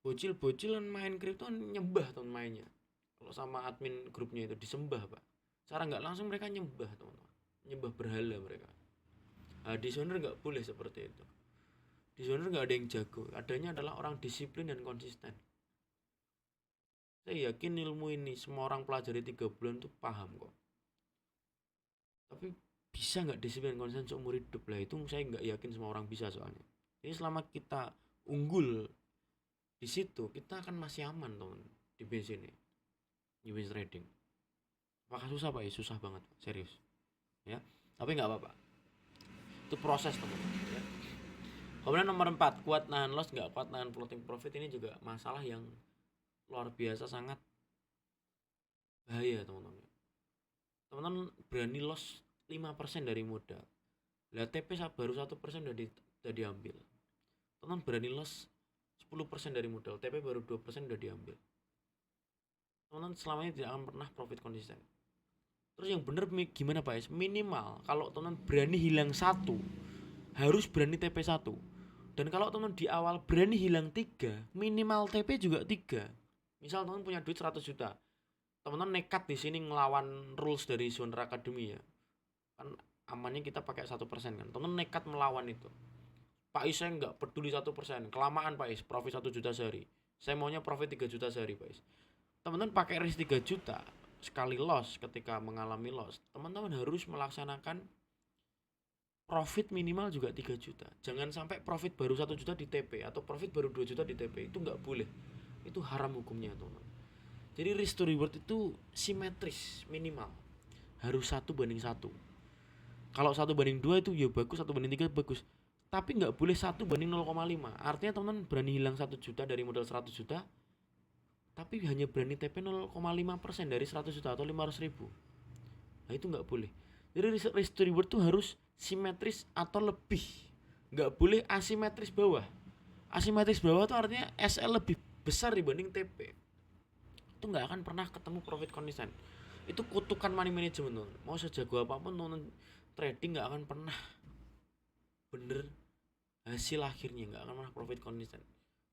A: bocil-bocilan main kripto nyembah teman mainnya. Kalau sama admin grupnya itu disembah Pak. Secara nggak langsung mereka nyembah teman-teman. Nyembah berhala mereka. Nah, di Zoner nggak boleh seperti itu. Di Zoner nggak ada yang jago. Adanya adalah orang disiplin dan konsisten. Saya yakin ilmu ini semua orang pelajari 3 bulan tuh paham kok. Tapi bisa nggak disiplin konsisten seumur hidup lah itu saya nggak yakin semua orang bisa soalnya. Jadi selama kita unggul di situ kita akan masih aman teman di bisnis ini, di bisnis trading. Apakah susah Pak? Ya susah banget serius. Ya, tapi nggak apa-apa. Itu proses teman-teman. Ya. Kemudian nomor 4 kuat nahan loss nggak kuat nahan floating profit ini juga masalah yang luar biasa sangat bahaya teman-teman. Teman-teman berani loss 5% dari modal. Lah TP baru 1% udah diambil. Teman berani loss 40% dari modal, TP baru 2% udah diambil. Teman-teman selama ini tidak akan pernah profit konsisten. Terus yang bener gimana Pak? Minimal kalau teman berani hilang satu, harus berani TP satu. Dan kalau teman di awal berani hilang 3, minimal TP juga 3. Misal teman punya duit 100 juta, teman-teman nekat di sini ngelawan rules dari Zonra Academy ya. Kan amannya kita pakai 1% kan. Teman-teman nekat melawan itu. Pak Is, saya nggak peduli 1%, kelamaan Pak Is, profit 1 juta sehari. Saya maunya profit 3 juta sehari Pak Is. Teman-teman pakai risk 3 juta, sekali loss ketika mengalami loss, teman-teman harus melaksanakan profit minimal juga 3 juta. Jangan sampai profit baru 1 juta di TP atau profit baru 2 juta di TP. Itu nggak boleh. Itu haram hukumnya, teman. Jadi risk to reward itu simetris minimal. Harus 1:1. Kalau 1:2 itu ya bagus, 1:3 bagus. Tapi nggak boleh 1:0,5. Artinya teman-teman berani hilang 1 juta dari modal 100 juta, tapi hanya berani TP 0,5% dari 100 juta atau 500 ribu. Nah itu nggak boleh. Jadi risk to reward itu harus simetris atau lebih, nggak boleh asimetris bawah. Asimetris bawah itu artinya SL lebih besar dibanding TP. Itu nggak akan pernah ketemu profit konsisten. Itu kutukan money management. Mau sejago apapun teman trading nggak akan pernah bener hasil akhirnya, nggak akan pernah profit konsisten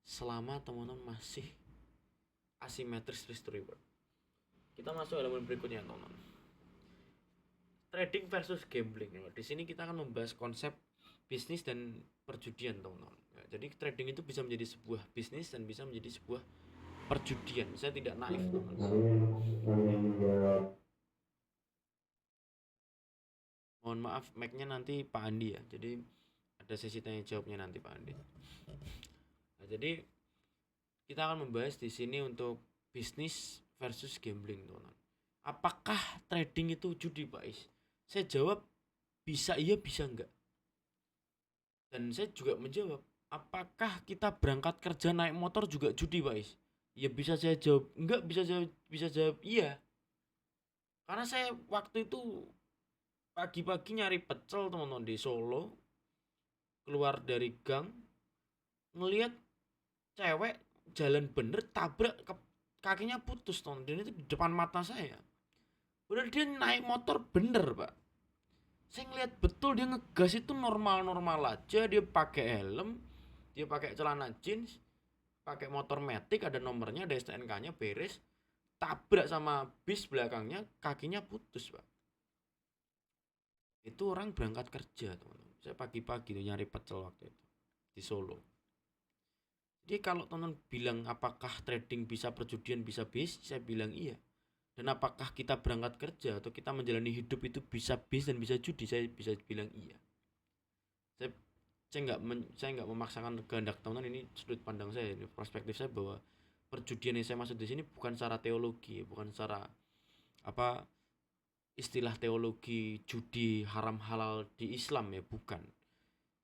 A: selama teman-teman masih asimetris risk to reward. Kita masuk elemen berikutnya, teman-teman. Trading versus gambling. Di sini kita akan membahas konsep bisnis dan perjudian, teman-teman. Jadi trading itu bisa menjadi sebuah bisnis dan bisa menjadi sebuah perjudian. Saya tidak naif, teman-teman. Mohon maaf, mic-nya nanti Pak Andi ya. Jadi ada sesi tanya jawabnya nanti Pak Andi. Nah, jadi kita akan membahas di sini untuk bisnis versus gambling, teman-teman. Apakah trading itu judi, Pak Is? Saya jawab bisa iya, bisa enggak. Dan saya juga menjawab, apakah kita berangkat kerja naik motor juga judi, Pak Is? Ya bisa saya jawab enggak, bisa jawab iya. Karena saya waktu itu pagi-pagi nyari pecel, teman-teman, di Solo, keluar dari gang, ngelihat cewek jalan bener, tabrak kakinya putus, teman, dan itu di depan mata saya. Udah dia naik motor bener, Pak. Saya ngeliat betul dia ngegas itu normal-normal aja. Dia pakai helm, dia pakai celana jeans, pakai motor matic, ada nomornya, ada STNK-nya, beres. Tabrak sama bis belakangnya, kakinya putus, Pak. Itu orang berangkat kerja, teman-teman. Saya pagi-pagi tuh nyari pecel waktu itu di Solo. Jadi kalau teman bilang apakah trading bisa perjudian, bisa bis, saya bilang iya. Dan apakah kita berangkat kerja atau kita menjalani hidup itu bisa bis dan bisa judi, saya bisa bilang iya. Saya nggak memaksakan kehendak teman-teman, ini sudut pandang saya, ini perspektif saya, bahwa perjudian yang saya maksud di sini bukan secara teologi, bukan secara apa istilah teologi judi haram halal di Islam ya, bukan.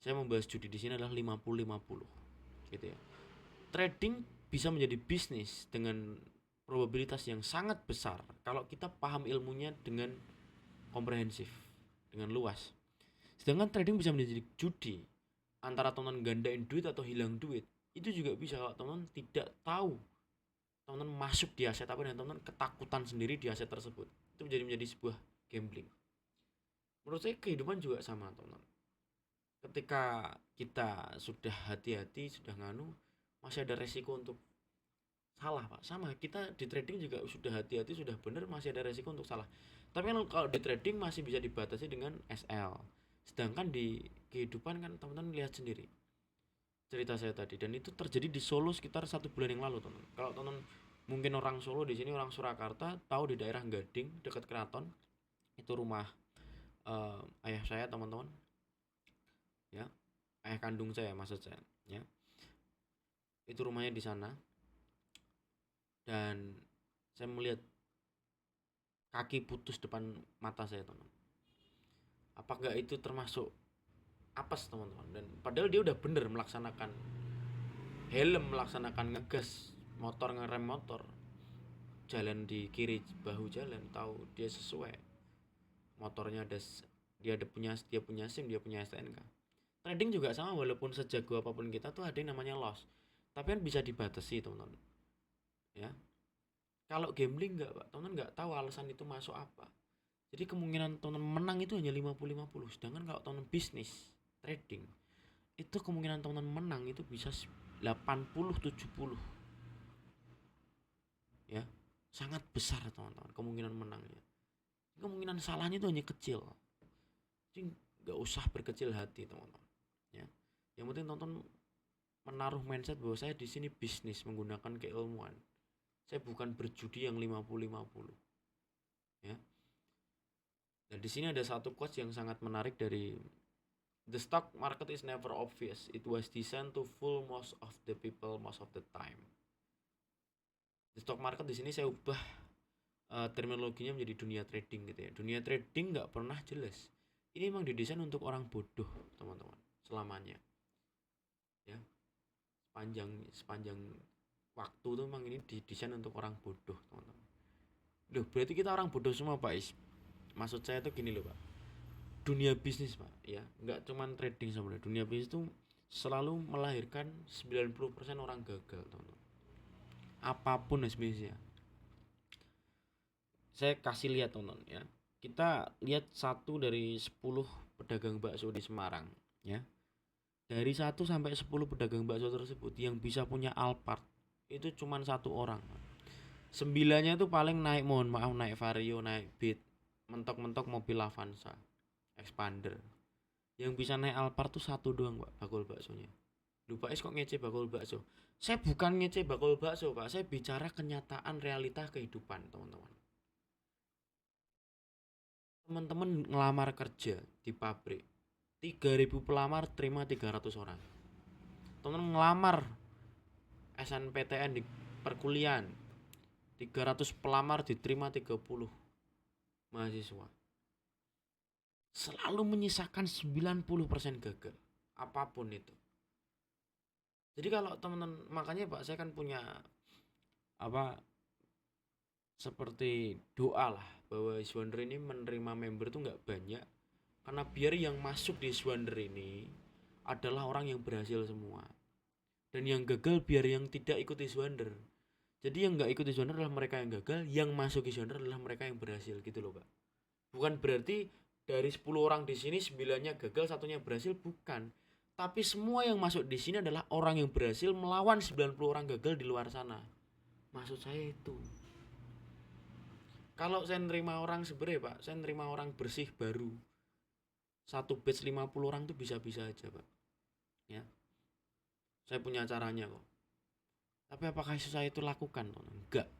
A: Saya membahas judi di sini adalah 50-50 gitu ya. Trading bisa menjadi bisnis dengan probabilitas yang sangat besar kalau kita paham ilmunya dengan komprehensif, dengan luas. Sedangkan trading bisa menjadi judi, antara teman gandain duit atau hilang duit. Itu juga bisa kalau teman tidak tahu teman masuk di aset apa, dan teman ketakutan sendiri di aset tersebut. Itu menjadi sebuah gambling. Menurut saya kehidupan juga sama, teman. Ketika kita sudah hati-hati, sudah nganu, masih ada resiko untuk salah, Pak. Sama, kita di trading juga sudah hati-hati, sudah benar, masih ada resiko untuk salah. Tapi kalau di trading masih bisa dibatasi dengan SL. Sedangkan di kehidupan kan teman-teman lihat sendiri cerita saya tadi, dan itu terjadi di Solo sekitar 1 bulan yang lalu, teman. Kalau teman mungkin orang Solo di sini, orang Surakarta, tahu di daerah Gading dekat Keraton itu rumah ayah saya, teman-teman. Ya, ayah kandung saya maksud saya, ya. Itu rumahnya di sana, dan saya melihat kaki putus depan mata saya, teman. Apakah itu termasuk apes, teman-teman? Dan padahal dia udah bener melaksanakan helm, melaksanakan ngegas motor, ngerem motor, jalan di kiri bahu jalan, tahu dia sesuai motornya, ada dia punya SIM, dia punya STNK. Trading juga sama, walaupun sejago apapun kita tuh ada yang namanya loss. Tapi kan bisa dibatasi, teman-teman. Ya. Kalau gambling enggak, Pak. Teman-teman enggak tahu alasan itu masuk apa. Jadi kemungkinan teman-teman menang itu hanya 50-50. Sedangkan kalau teman-teman bisnis, trading, itu kemungkinan teman-teman menang itu bisa 80-70. Ya. Sangat besar, teman-teman, kemungkinan menangnya. Kemungkinan salahnya itu hanya kecil. Jadi nggak usah berkecil hati, teman-teman. Ya. Yang penting teman-teman menaruh mindset bahwa saya di sini bisnis menggunakan keilmuan. Saya bukan berjudi yang 50-50. Ya. Dan di sini ada satu quotes yang sangat menarik dari The stock market is never obvious. It was designed to fool most of the people most of the time. The stock market di sini saya ubah terminologinya menjadi dunia trading gitu ya. Dunia trading nggak pernah jelas. Ini memang didesain untuk orang bodoh, teman-teman, selamanya. Ya, sepanjang waktu tuh memang ini didesain untuk orang bodoh, teman-teman. Loh, berarti kita orang bodoh semua, Pak Is. Maksud saya tuh gini loh, Pak. Dunia bisnis, Pak, ya, nggak cuman trading sebenarnya. Dunia bisnis itu selalu melahirkan 90% orang gagal, teman-teman. Apapun bisnisnya. Saya kasih lihat, teman-teman, ya. Kita lihat 1 dari 10 pedagang bakso di Semarang, ya. Dari 1 sampai 10 pedagang bakso tersebut yang bisa punya Alphard itu cuma 1 orang. 9-nya itu paling naik, mohon maaf, naik Vario, naik Beat, mentok-mentok mobil Avanza, Expander. Yang bisa naik Alphard tuh 1 doang, Pak, bakul baksonya. Lupa kok ngece bakul bakso. Saya bukan ngece bakul bakso, Pak. Saya bicara kenyataan realita kehidupan, teman-teman. Teman-teman ngelamar kerja di pabrik. 3.000 pelamar terima 300 orang. Teman-teman ngelamar SNPTN di perkuliahan. 300 pelamar diterima 30 mahasiswa. Selalu menyisakan 90% gagal. Apapun itu. Jadi kalau teman-teman, makanya Pak, saya kan punya seperti doa lah bahwa Iswander ini menerima member tuh nggak banyak, karena biar yang masuk di Iswander ini adalah orang yang berhasil semua, dan yang gagal biar yang tidak ikut Iswander. Jadi yang nggak ikut Iswander adalah mereka yang gagal, yang masuk Iswander adalah mereka yang berhasil, gitu loh, Pak. Bukan berarti dari 10 orang di sini 9-nya gagal, 1-nya berhasil, bukan. Tapi semua yang masuk di sini adalah orang yang berhasil melawan 90 orang gagal di luar sana. Maksud saya itu. Kalau saya nerima orang sebenarnya, Pak, saya nerima orang bersih baru. 1 batch 50 orang tuh bisa-bisa aja, Pak. Ya. Saya punya caranya kok. Tapi apakah saya itu lakukan? Enggak.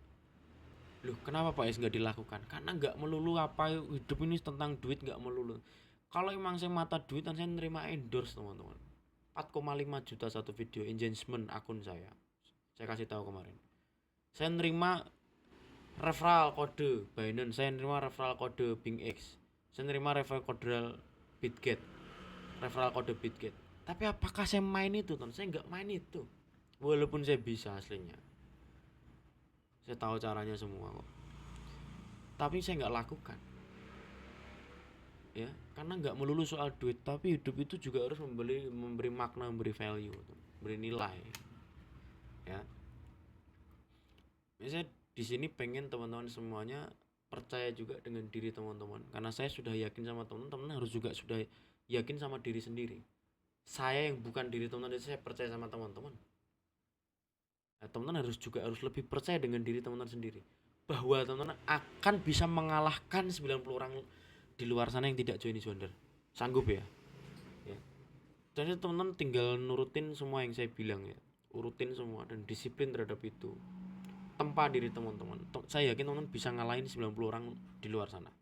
A: Loh, kenapa Pak Es nggak dilakukan? Karena nggak melulu apa hidup ini tentang duit, nggak melulu. Kalau emang saya mata duit, dan saya nerima endorse, teman-teman. 4,5 juta satu video engagement akun saya. Saya kasih tahu kemarin. Saya nerima referral kode Binance, saya nerima referral kode BingX, saya nerima referral kode Bitget, referral kode Bitget. Tapi apakah saya main itu, teman? Saya nggak main itu. Walaupun saya bisa aslinya. Saya tahu caranya semua kok. Tapi saya nggak lakukan. Ya, karena nggak melulu soal duit, tapi hidup itu juga harus memberi makna, memberi value, memberi nilai. Ya. Saya di sini pengen teman-teman semuanya percaya juga dengan diri teman-teman, karena saya sudah yakin sama teman-teman, harus juga sudah yakin sama diri sendiri. Saya yang bukan diri teman-teman, saya percaya sama teman-teman. Nah, teman-teman harus lebih percaya dengan diri teman-teman sendiri, bahwa teman-teman akan bisa mengalahkan 90 orang di luar sana yang tidak join Iswander. Sanggup ya? Ya. Jadi teman-teman tinggal nurutin semua yang saya bilang ya. Urutin semua dan disiplin terhadap itu. Tempa diri teman-teman. Saya yakin teman-teman bisa ngalahin 90 orang di luar sana.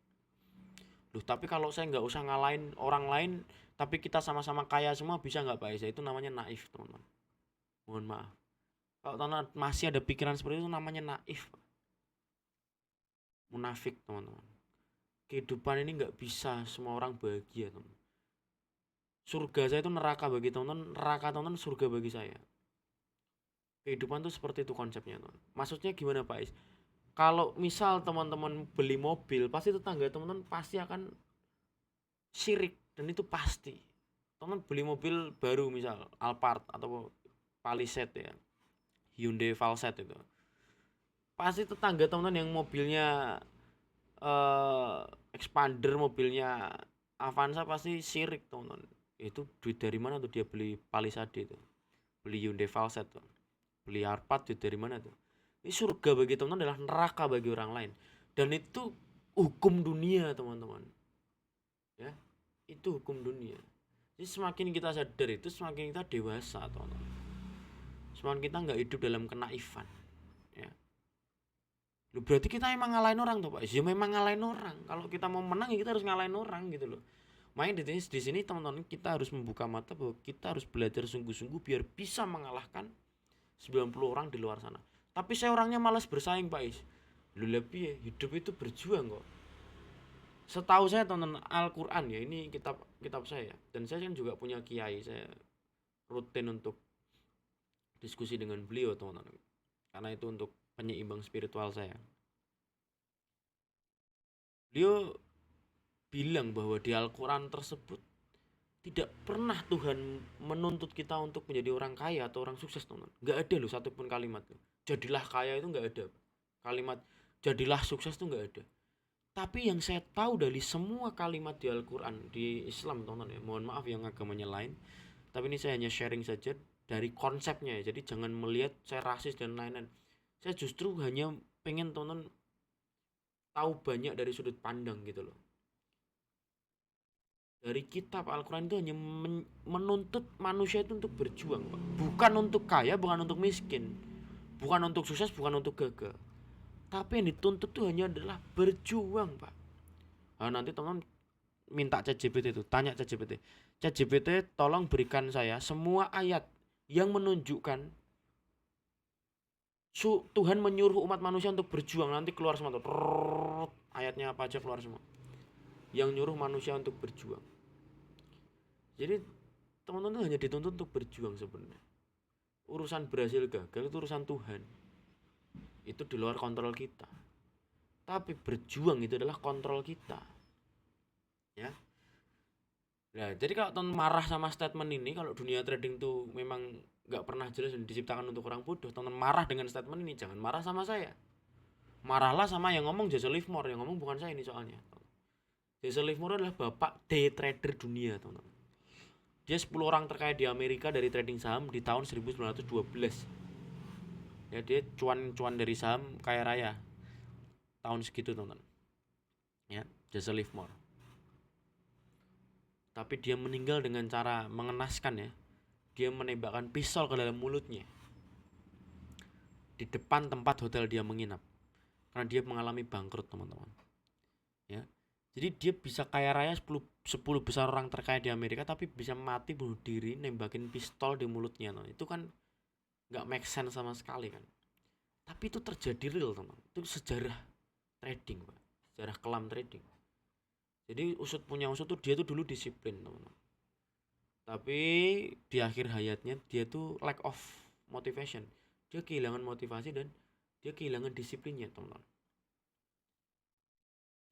A: Loh, tapi kalau saya nggak usah ngalahin orang lain, tapi kita sama-sama kaya semua, bisa nggak Pak Isa? Itu namanya naif, teman-teman. Mohon maaf. Kalau teman-teman masih ada pikiran seperti itu, namanya naif, munafik, teman-teman. Kehidupan ini nggak bisa semua orang bahagia, teman. Surga saya itu neraka bagi teman-teman, neraka teman-teman surga bagi saya. Kehidupan tuh seperti itu konsepnya, teman. Maksudnya gimana Pak Is? Kalau misal teman-teman beli mobil, pasti tetangga teman-teman pasti akan sirik, dan itu pasti. Teman beli mobil baru misal Alphard atau Palisade ya, Hyundai Falset itu. Pasti tetangga teman-teman yang mobilnya expander, mobilnya Avanza pasti sirik teman-teman. Itu duit dari mana tuh dia beli Palisade itu? Beli Hyundai Falset tuh. Beli Alphard duit dari mana tuh? Ini surga bagi teman-teman adalah neraka bagi orang lain. Dan itu hukum dunia teman-teman. Ya, itu hukum dunia. Jadi semakin kita sadar itu, semakin kita dewasa teman-teman. Semakin kita nggak hidup dalam kenaifan. Ya. Loh, berarti kita emang ngalahin orang tuh Pak. Ya memang ngalahin orang. Kalau kita mau menang ya kita harus ngalahin orang gitu loh. Makanya di sini teman-teman kita harus membuka mata bahwa kita harus belajar sungguh-sungguh biar bisa mengalahkan 90 orang di luar sana. Tapi saya orangnya malas bersaing Pak Is. Lu lebih ya, hidup itu berjuang kok. Setahu saya teman-teman Al-Qur'an ya, ini kitab saya. Dan saya kan juga punya kiai, saya rutin untuk diskusi dengan beliau teman-teman. Karena itu untuk penyeimbang spiritual saya. Beliau bilang bahwa di Al-Quran tersebut tidak pernah Tuhan menuntut kita untuk menjadi orang kaya atau orang sukses teman. Nggak ada loh satupun kalimat tuh. Jadilah kaya itu nggak ada. Kalimat jadilah sukses itu nggak ada. Tapi yang saya tahu dari semua kalimat di Al-Quran di Islam teman-teman ya, mohon maaf yang agamanya lain, tapi ini saya hanya sharing saja dari konsepnya ya. Jadi jangan melihat saya rasis dan lain-lain. Saya justru hanya pengen teman-teman tahu banyak dari sudut pandang gitu loh. Dari kitab Al-Quran itu hanya menuntut manusia itu untuk berjuang Pak. Bukan untuk kaya, bukan untuk miskin, bukan untuk sukses, bukan untuk gagal. Tapi yang dituntut itu hanya adalah berjuang Pak. Nah, nanti teman minta ChatGPT itu, tanya ChatGPT, ChatGPT tolong berikan saya semua ayat yang menunjukkan Tuhan menyuruh umat manusia untuk berjuang. Nanti keluar semua tuh, ayatnya apa aja keluar semua yang nyuruh manusia untuk berjuang. Jadi teman-teman hanya dituntut untuk berjuang sebenarnya. Urusan berhasil gagal itu urusan Tuhan. Itu di luar kontrol kita. Tapi berjuang itu adalah kontrol kita. Ya. Nah, jadi kalau teman marah sama statement ini, kalau dunia trading tuh memang nggak pernah jelas dan diciptakan untuk orang bodoh, teman marah dengan statement ini, jangan marah sama saya. Marahlah sama yang ngomong Jesse Livermore, yang ngomong bukan saya ini soalnya. Jesse Livermore adalah bapak day trader dunia, teman-teman. Dia 10 orang terkaya di Amerika dari trading saham di tahun 1912. Ya, dia cuan dari saham kaya raya tahun segitu teman-teman. Ya, Jesse Livermore. Tapi dia meninggal dengan cara mengenaskan ya. Dia menembakkan pistol ke dalam mulutnya di depan tempat hotel dia menginap. Karena dia mengalami bangkrut teman-teman. Ya. Jadi dia bisa kaya raya 10 besar orang terkaya di Amerika tapi bisa mati bunuh diri nembakin pistol di mulutnya. Nah, itu kan nggak make sense sama sekali kan. Tapi itu terjadi real teman. Itu sejarah trading Pak. Sejarah kelam trading. Jadi usut tuh dia tuh dulu disiplin teman-teman. Tapi di akhir hayatnya dia tuh lack of motivation. Dia kehilangan motivasi dan dia kehilangan disiplinnya teman-teman.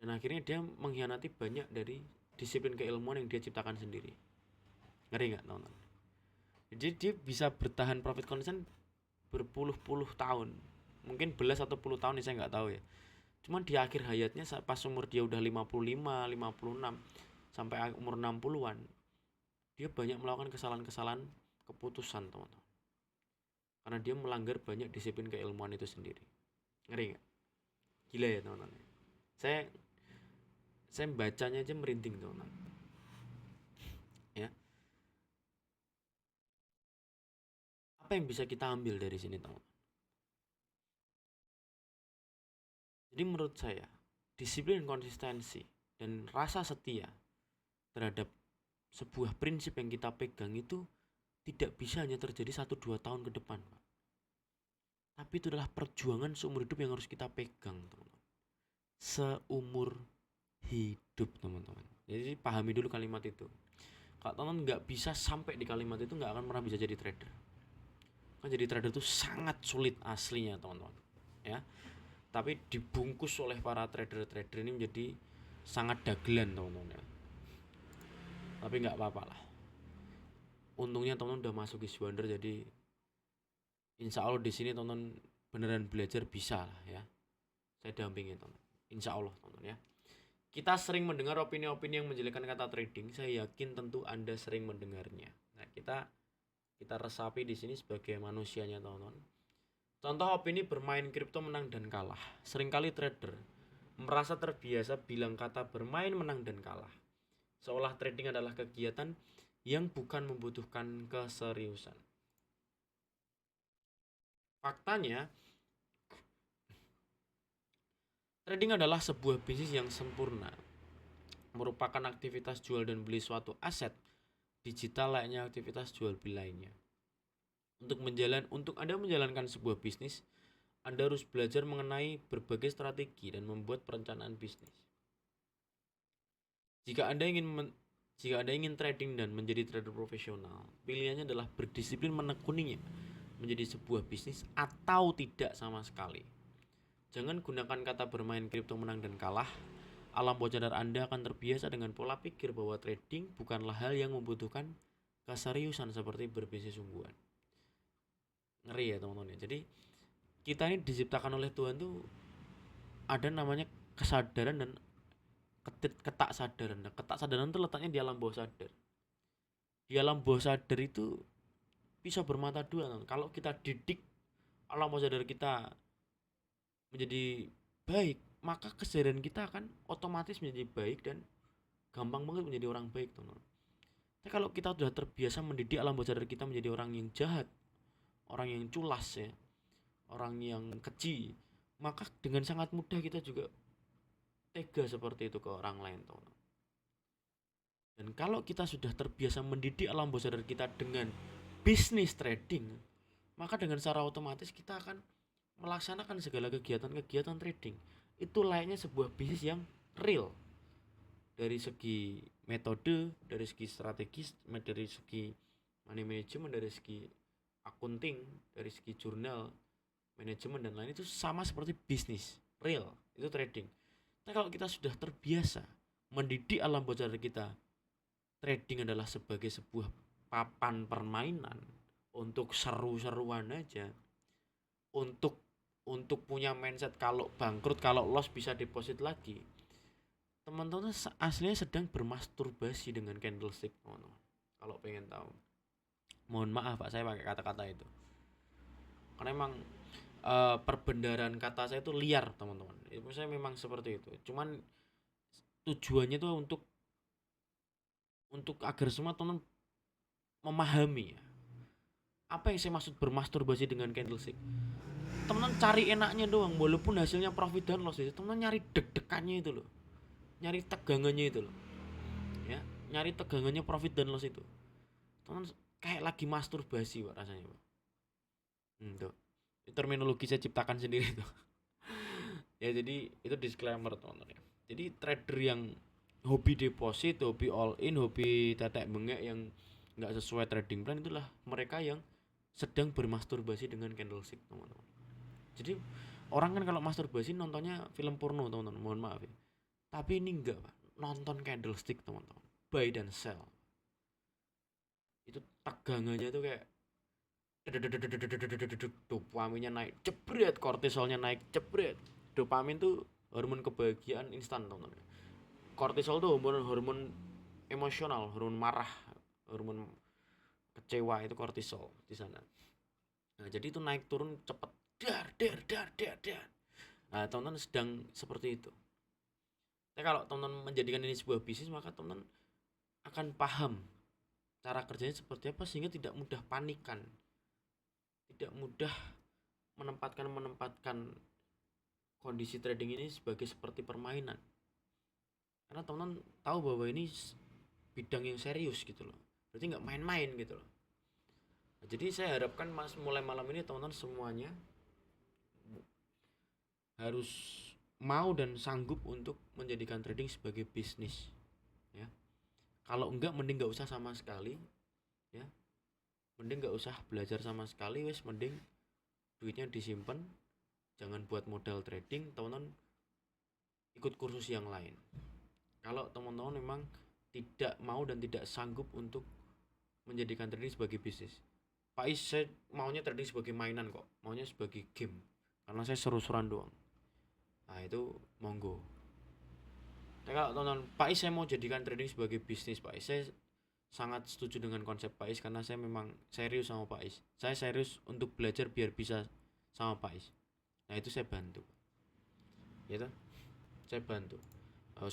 A: Dan akhirnya dia mengkhianati banyak dari disiplin keilmuan yang dia ciptakan sendiri. Ngeri nggak teman-teman? Jadi dia bisa bertahan profit constant berpuluh-puluh tahun. Mungkin belas atau puluh tahun, saya nggak tahu ya. Cuman di akhir hayatnya pas umur dia udah 55, 56 sampai umur 60-an, dia banyak melakukan kesalahan-kesalahan keputusan, teman-teman. Karena dia melanggar banyak disiplin keilmuan itu sendiri. Ngeri nggak? Gila ya, teman-teman. Saya bacanya aja merinding, teman-teman. Ya. Apa yang bisa kita ambil dari sini, teman-teman? Jadi menurut saya, disiplin, konsistensi, dan rasa setia terhadap sebuah prinsip yang kita pegang itu tidak bisa hanya terjadi 1-2 tahun ke depan, Pak. Tapi itu adalah perjuangan seumur hidup yang harus kita pegang, teman-teman. Seumur hidup, teman-teman. Jadi pahami dulu kalimat itu. Kalau teman-teman nggak bisa sampai di kalimat itu, nggak akan pernah bisa jadi trader. Kan jadi trader itu sangat sulit aslinya, teman-teman. Ya, tapi dibungkus oleh para trader-trader ini menjadi sangat dagelan, teman-teman ya. Tapi nggak apa-apa lah. Untungnya teman-teman udah masuk East Wonder, jadi Insya Allah di sini teman-teman beneran belajar bisa lah ya. Saya dampingi teman. Insya Allah teman-teman ya. Kita sering mendengar opini-opini yang menjelekkan kata trading. Saya yakin tentu Anda sering mendengarnya. Nah, kita resapi di sini sebagai manusianya teman-teman. Contoh opini bermain kripto menang dan kalah. Seringkali trader merasa terbiasa bilang kata bermain menang dan kalah, seolah trading adalah kegiatan yang bukan membutuhkan keseriusan. Faktanya, trading adalah sebuah bisnis yang sempurna, merupakan aktivitas jual dan beli suatu aset digital layaknya aktivitas jual beli lainnya. Untuk Anda menjalankan sebuah bisnis, Anda harus belajar mengenai berbagai strategi dan membuat perencanaan bisnis. Jika Anda ingin trading dan menjadi trader profesional, pilihannya adalah berdisiplin menekuninya menjadi sebuah bisnis atau tidak sama sekali. Jangan gunakan kata bermain kripto menang dan kalah. Alam bawah sadar Anda akan terbiasa dengan pola pikir bahwa trading bukanlah hal yang membutuhkan keseriusan seperti berbisnis sungguhan. Ngeri ya teman-teman ya. Jadi kita ini diciptakan oleh Tuhan tuh ada namanya kesadaran dan ketak sadaran. Nah, ketak sadaran itu letaknya di alam bawah sadar. Di alam bawah sadar itu bisa bermata dua teman. Kalau kita didik alam bawah sadar kita menjadi baik, maka kesadaran kita akan otomatis menjadi baik dan gampang banget menjadi orang baik teman. Tapi kalau kita sudah terbiasa mendidik alam bawah sadar kita menjadi orang yang jahat, orang yang culas ya, orang yang keji, maka dengan sangat mudah kita juga tega seperti itu ke orang lain teman. Dan kalau kita sudah terbiasa mendidik alam bawah sadar kita dengan bisnis trading, maka dengan secara otomatis kita akan melaksanakan segala kegiatan-kegiatan trading. Itu layaknya sebuah bisnis yang real. Dari segi metode, dari segi strategis, dari segi money management, dari segi accounting, dari segi jurnal, manajemen dan lain itu sama seperti bisnis real, itu trading. Nah, kalau kita sudah terbiasa mendidik alam bawah sadar kita, trading adalah sebagai sebuah papan permainan untuk seru-seruan aja, untuk punya mindset kalau bangkrut, kalau loss bisa deposit lagi. Teman-teman aslinya sedang bermasturbasi dengan candlestick, teman-teman. Kalau pengen tahu, mohon maaf Pak, saya pakai kata-kata itu karena emang perbendaharaan kata saya itu liar teman-teman. Itu saya memang seperti itu. Cuman tujuannya itu untuk agar semua teman memahami ya, apa yang saya maksud bermasturbasi dengan candlestick. Teman cari enaknya doang, walaupun hasilnya profit dan loss itu, teman nyari deg-degannya itu loh, nyari tegangannya itu loh, ya, nyari tegangannya profit dan loss itu, teman kayak lagi masturbasi Pak rasanya Pak. Tuh, terminologi saya ciptakan sendiri tuh. Ya jadi itu disclaimer teman-teman ya. Jadi trader yang hobi deposit, hobi all in, hobi tetek bengek yang nggak sesuai trading plan, itulah mereka yang sedang bermasturbasi dengan candlestick teman-teman. Jadi orang kan kalau masturbasi nontonnya film porno teman-teman, mohon maaf ya. Tapi ini enggak Pak, nonton candlestick teman-teman, buy dan sell. Itu tegangannya tuh kayak dopaminnya naik jebret, kortisolnya naik jebret. Dopamin tuh hormon kebahagiaan instan teman-teman. Kortisol tuh hormon emosional, hormon marah, hormon kecewa, itu kortisol di sana. Nah, jadi itu naik turun cepet, dar. Nah, teman-teman sedang seperti itu. Tapi kalau teman-teman menjadikan ini sebuah bisnis, maka teman-teman akan paham cara kerjanya seperti apa sehingga tidak mudah panikan, tidak mudah menempatkan kondisi trading ini sebagai seperti permainan. Karena teman-teman tahu bahwa ini bidang yang serius gitu loh. Berarti nggak main-main gitu loh. Nah, jadi saya harapkan mulai malam ini teman-teman semuanya harus mau dan sanggup untuk menjadikan trading sebagai bisnis ya. Kalau enggak mending nggak usah sama sekali ya, mending nggak usah belajar sama sekali, wes mending duitnya disimpan, jangan buat modal trading, teman-teman ikut kursus yang lain. Kalau teman-teman memang tidak mau dan tidak sanggup untuk menjadikan trading sebagai bisnis, Pak Is, saya maunya trading sebagai mainan kok, maunya sebagai game, karena saya seru-seruan doang. Nah itu monggo. Tapi kalau tonton Pak Is, saya mau jadikan trading sebagai bisnis Pak Is. Saya sangat setuju dengan konsep Pak Is karena saya memang serius sama Pak Is. Saya serius untuk belajar biar bisa sama Pak Is. Nah itu saya bantu, gitu. Saya bantu.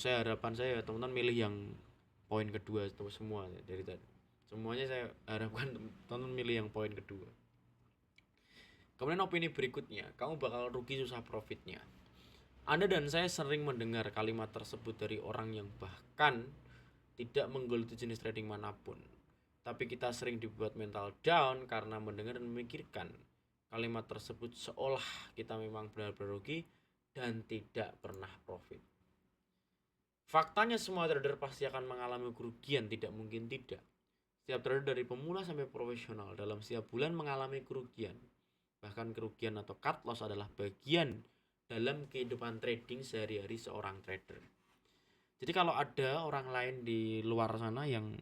A: Saya harapan saya teman-teman milih yang poin kedua itu semua dari tadi. Semuanya saya harapkan teman-teman milih yang poin kedua. Kemudian opini berikutnya, kamu bakal rugi susah profitnya. Anda dan saya sering mendengar kalimat tersebut dari orang yang bahkan tidak menggeluti jenis trading manapun. Tapi kita sering dibuat mental down karena mendengar dan memikirkan kalimat tersebut seolah kita memang benar-benar rugi dan tidak pernah profit. Faktanya semua trader pasti akan mengalami kerugian, tidak mungkin tidak. Setiap trader dari pemula sampai profesional dalam setiap bulan mengalami kerugian. Bahkan kerugian atau cut loss adalah bagian dalam kehidupan trading sehari-hari seorang trader. Jadi kalau ada orang lain di luar sana yang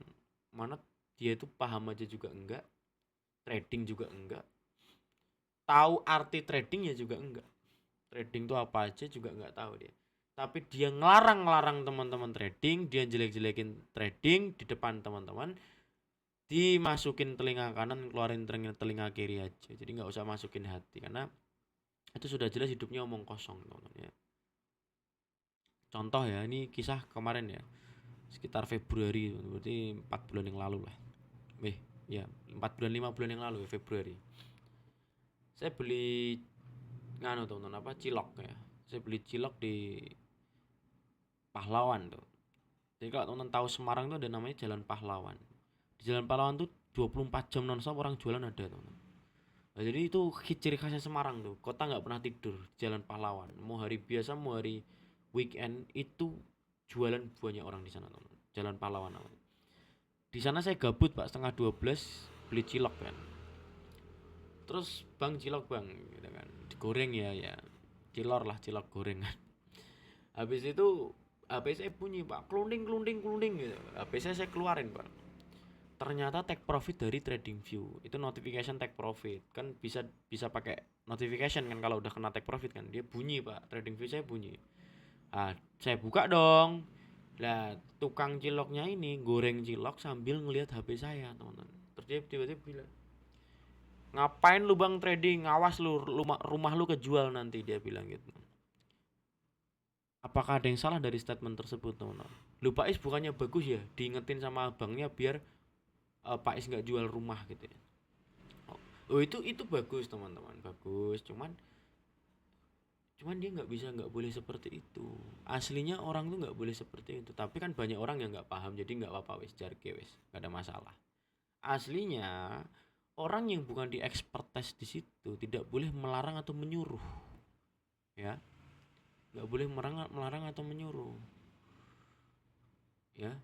A: mana dia itu paham aja juga enggak, trading juga enggak, tahu arti trading ya juga enggak, trading itu apa aja juga enggak tahu dia, tapi dia ngelarang-larang teman-teman trading, dia jelek-jelekin trading di depan teman-teman, dimasukin telinga kanan, keluarin telinga kiri aja, jadi nggak usah masukin hati karena itu sudah jelas hidupnya omong kosong, teman-teman ya. Contoh ya, ini kisah kemarin ya, sekitar Februari, berarti 4 bulan yang lalu lah. Ya 4 bulan 5 bulan yang lalu ya, Februari. Saya beli teman-teman, apa, cilok ya. Saya beli cilok di Pahlawan tuh. Jadi kalau teman-teman tahu Semarang tuh ada namanya Jalan Pahlawan. Di Jalan Pahlawan tuh 24 jam nonstop orang jualan ada, teman-teman. Nah, jadi itu ciri khasnya Semarang tuh. Kota nggak pernah tidur, Jalan Pahlawan. Mau hari biasa, mau hari weekend itu jualan banyak orang di sana, teman-teman. Jalan Pahlawan namanya. Di sana saya gabut Pak, setengah 12 beli cilok kan. Terus bang, cilok bang, gitu kan, digoreng ya, cilor lah, cilok goreng kan. Habis itu HP saya bunyi Pak, kelunding kelunding kelunding gitu. HP saya keluarin Pak, ternyata take profit dari TradingView. Itu notification take profit kan, bisa bisa pakai notification kan, kalau udah kena take profit kan dia bunyi Pak, TradingView saya bunyi. Saya buka dong. Lah tukang ciloknya ini goreng cilok sambil ngelihat HP saya, teman-teman. Terus dia tiba-tiba bilang, ngapain lu bang trading, awas lu rumah lu kejual nanti, dia bilang gitu. Apakah ada yang salah dari statement tersebut, teman-teman? Lu Pak Is bukannya bagus ya diingetin sama abangnya biar Pak Is nggak jual rumah gitu ya. Oh itu bagus teman-teman, bagus, cuman dia nggak boleh seperti itu. Aslinya orang tuh nggak boleh seperti itu, tapi kan banyak orang yang nggak paham, jadi nggak apa-apa, wis jarke wis, nggak ada masalah. Aslinya orang yang bukan di expertise di situ tidak boleh melarang atau menyuruh, ya, nggak boleh melarang atau menyuruh, ya,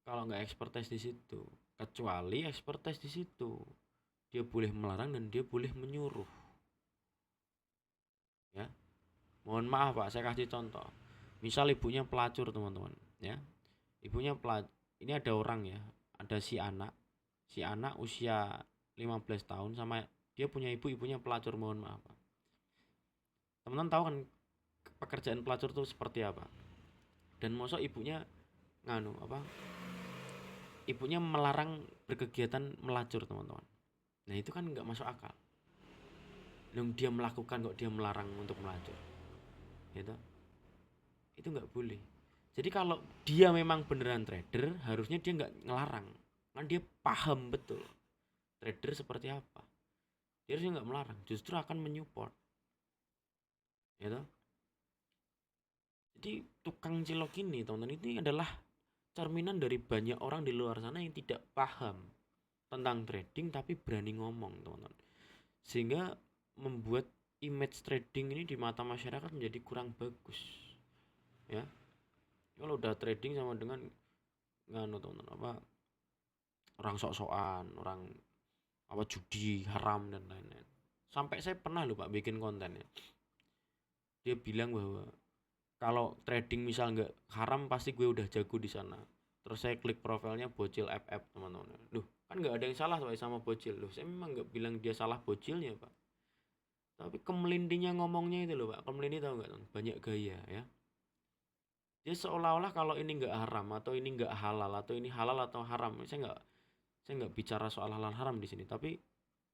A: kalau nggak expertise di situ. Kecuali expertise di situ, dia boleh melarang dan dia boleh menyuruh, ya. Mohon maaf Pak, saya kasih contoh. Misal ibunya pelacur, teman-teman, ya. Ibunya pelacur. Ini ada orang ya, ada si anak usia 15 tahun sama dia punya ibunya pelacur, mohon maaf Pak. Teman-teman tahu kan pekerjaan pelacur itu seperti apa? Dan masa ibunya apa? Ibunya melarang berkegiatan melacur, teman-teman. Nah, itu kan nggak masuk akal. Yang dia melakukan kok dia melarang untuk melacur. Gitu. Itu nggak boleh. Jadi kalau dia memang beneran trader, harusnya dia nggak ngelarang. Kan dia paham betul trader seperti apa. Dia harusnya nggak melarang, justru akan menyupport. Gitu. Jadi tukang cilok ini, teman-teman, ini adalah cerminan dari banyak orang di luar sana yang tidak paham tentang trading tapi berani ngomong, teman-teman. Sehingga membuat image trading ini di mata masyarakat menjadi kurang bagus. Ya. Kalau udah trading sama dengan teman-teman, apa, orang sok-sokan, orang apa, judi haram dan lain-lain. Sampai saya pernah loh Pak bikin konten ya. Dia bilang bahwa kalau trading misal nggak haram pasti gue udah jago di sana. terus saya klik profilnya bocil FF teman-teman. Loh, kan nggak ada yang salah Pak sama bocil. Loh, saya memang nggak bilang dia salah bocilnya Pak, tapi kemelindinya ngomongnya itu loh Pak. Kemelindi tahu nggak teman? Banyak gaya ya. Dia seolah-olah kalau ini nggak haram atau ini nggak halal atau ini halal atau haram. Saya nggak bicara soal halal haram di sini, tapi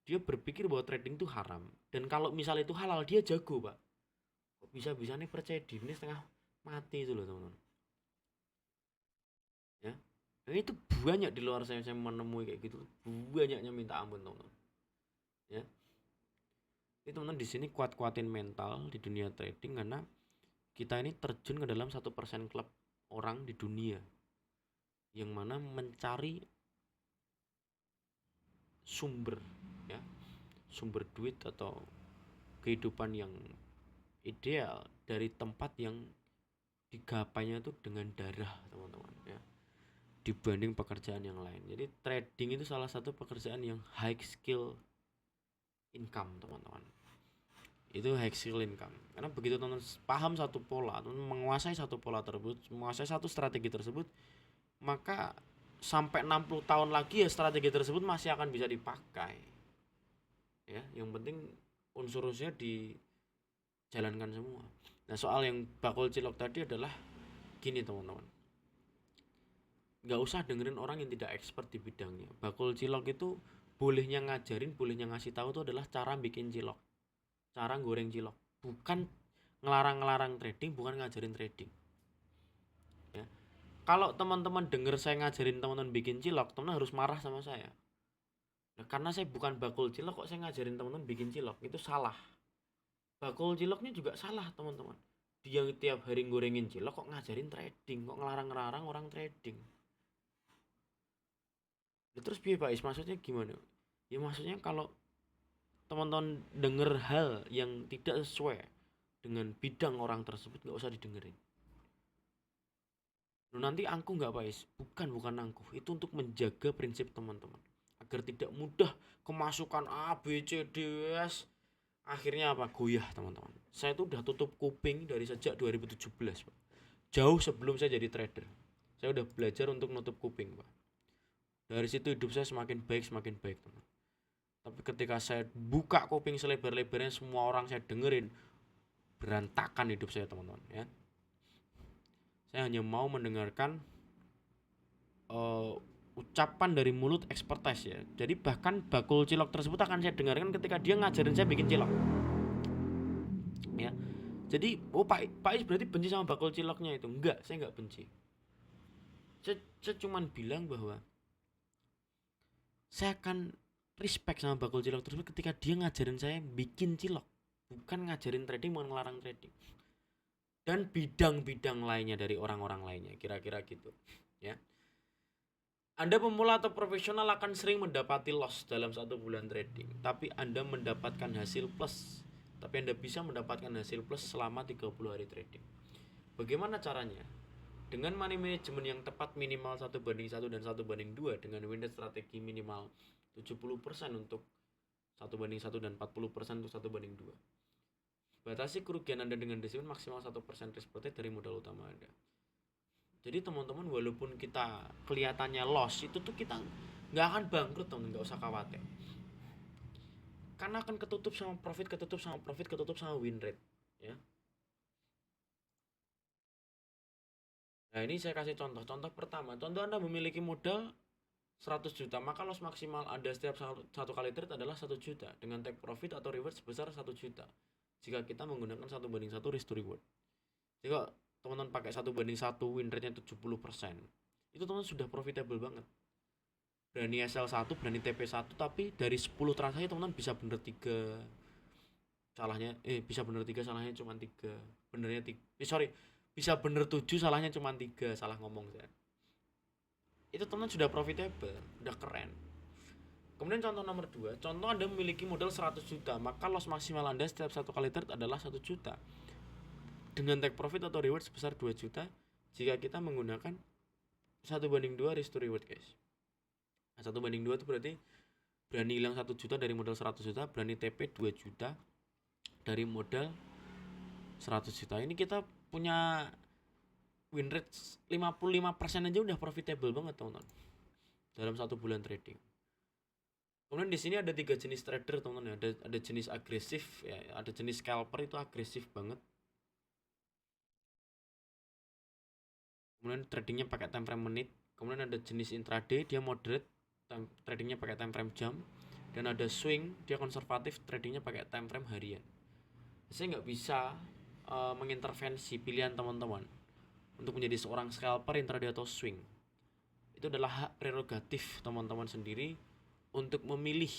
A: dia berpikir bahwa trading itu haram, dan kalau misal itu halal dia jago Pak. Kok bisa nih percaya diri ini setengah mati itu loh teman-teman ya. Dan itu banyak di luar saya menemui kayak gitu, banyaknya minta ampun teman-teman ya. Ini teman-teman di sini kuat-kuatin mental di dunia trading, karena kita ini terjun ke dalam 1% klub orang di dunia yang mana mencari sumber ya, sumber duit atau kehidupan yang ideal dari tempat yang digapainya tuh dengan darah teman-teman ya, dibanding pekerjaan yang lain. Jadi trading itu salah satu pekerjaan yang high skill income teman-teman. Itu high skill income, karena begitu teman-teman paham satu pola, teman menguasai satu pola tersebut, menguasai satu strategi tersebut, maka sampai 60 tahun lagi ya strategi tersebut masih akan bisa dipakai ya. Yang penting unsur-unsurnya dijalankan semua. Nah, soal yang bakul cilok tadi adalah gini teman-teman, nggak usah dengerin orang yang tidak expert di bidangnya. Bakul cilok itu bolehnya ngajarin, bolehnya ngasih tahu itu adalah cara bikin cilok, cara goreng cilok, bukan ngelarang-ngelarang trading, bukan ngajarin trading ya. Kalau teman-teman denger saya ngajarin teman-teman bikin cilok, teman-teman harus marah sama saya. Nah, karena saya bukan bakul cilok kok saya ngajarin teman-teman bikin cilok, itu salah. Bakul ciloknya juga salah teman-teman. Dia tiap hari gorengin cilok kok ngajarin trading, kok ngelarang-ngelarang orang trading. Ya, terus biar Pak Is maksudnya gimana? Ya maksudnya kalau teman-teman denger hal yang tidak sesuai dengan bidang orang tersebut, nggak usah didengerin. Lu nanti angkuh nggak Pak Is? Bukan angkuh. Itu untuk menjaga prinsip teman-teman agar tidak mudah kemasukan A, B, C, D, S. Akhirnya apa? Goyah teman-teman. Saya itu udah tutup kuping dari sejak 2017 Pak. Jauh sebelum saya jadi trader. Saya udah belajar untuk nutup kuping Pak. Dari situ hidup saya semakin baik teman. Tapi ketika saya buka kuping selebar-lebarnya, semua orang saya dengerin, berantakan hidup saya teman-teman ya. Saya hanya mau mendengarkan ucapan dari mulut expertise ya. Jadi bahkan bakul cilok tersebut akan saya dengarkan ketika dia ngajarin saya bikin cilok ya. Jadi Pak Is berarti benci sama bakul ciloknya itu? Enggak, saya enggak benci. Saya cuman bilang bahwa saya akan respect sama bakul cilok tersebut ketika dia ngajarin saya bikin cilok, bukan ngajarin trading, bukan ngelarang trading. Dan bidang-bidang lainnya dari orang-orang lainnya, kira-kira gitu ya. Anda pemula atau profesional akan sering mendapati loss dalam 1 bulan trading, tapi Anda mendapatkan hasil plus. Tapi Anda bisa mendapatkan hasil plus selama 30 hari trading. Bagaimana caranya? Dengan money management yang tepat, minimal 1:1 dan 1:2, dengan win rate strategi minimal 70% untuk 1:1 dan 40% untuk 1:2. Batasi kerugian Anda dengan disiplin, maksimal 1% risk protect dari modal utama Anda. Jadi teman-teman, walaupun kita kelihatannya loss, itu tuh kita nggak akan bangkrut teman, nggak usah khawatir. Karena akan ketutup sama profit, ketutup sama win rate ya. Nah, ini saya kasih contoh. Contoh pertama, contoh Anda memiliki modal 100 juta, maka loss maksimal Anda setiap satu kali trade adalah 1 juta dengan take profit atau reward sebesar 1 juta. Jika kita menggunakan 1:1 risk to reward. Jika teman-teman pakai 1:1, win rate-nya 70%, itu teman-teman sudah profitable banget. Berani SL1, berani TP1, tapi dari 10 transaksi teman-teman bisa bener 3 salahnya, bisa bener 3 salahnya cuma 3, benernya 3, bisa bener 7 salahnya cuma 3, salah ngomong saya. Itu teman-teman sudah profitable, udah keren. Kemudian contoh nomor 2, contoh Anda memiliki modal 100 juta, maka loss maksimal Anda setiap satu kali trade adalah 1 juta dengan take profit atau reward sebesar 2 juta jika kita menggunakan 1:2 risk to reward guys. Nah, 1:2 itu berarti berani hilang 1 juta dari modal 100 juta, berani TP 2 juta dari modal 100 juta. Ini kita punya win rate 55% aja udah profitable banget teman-teman dalam 1 bulan trading. Kemudian di sini ada 3 jenis trader teman-teman ya. Ada jenis agresif ya, ada jenis scalper itu agresif banget. Kemudian tradingnya pakai time frame menit. Kemudian ada jenis intraday, dia moderate, tradingnya pakai time frame jam. Dan ada swing, dia konservatif, tradingnya pakai time frame harian. Saya nggak bisa mengintervensi pilihan teman-teman untuk menjadi seorang scalper, intraday atau swing. Itu adalah hak prerogatif teman-teman sendiri untuk memilih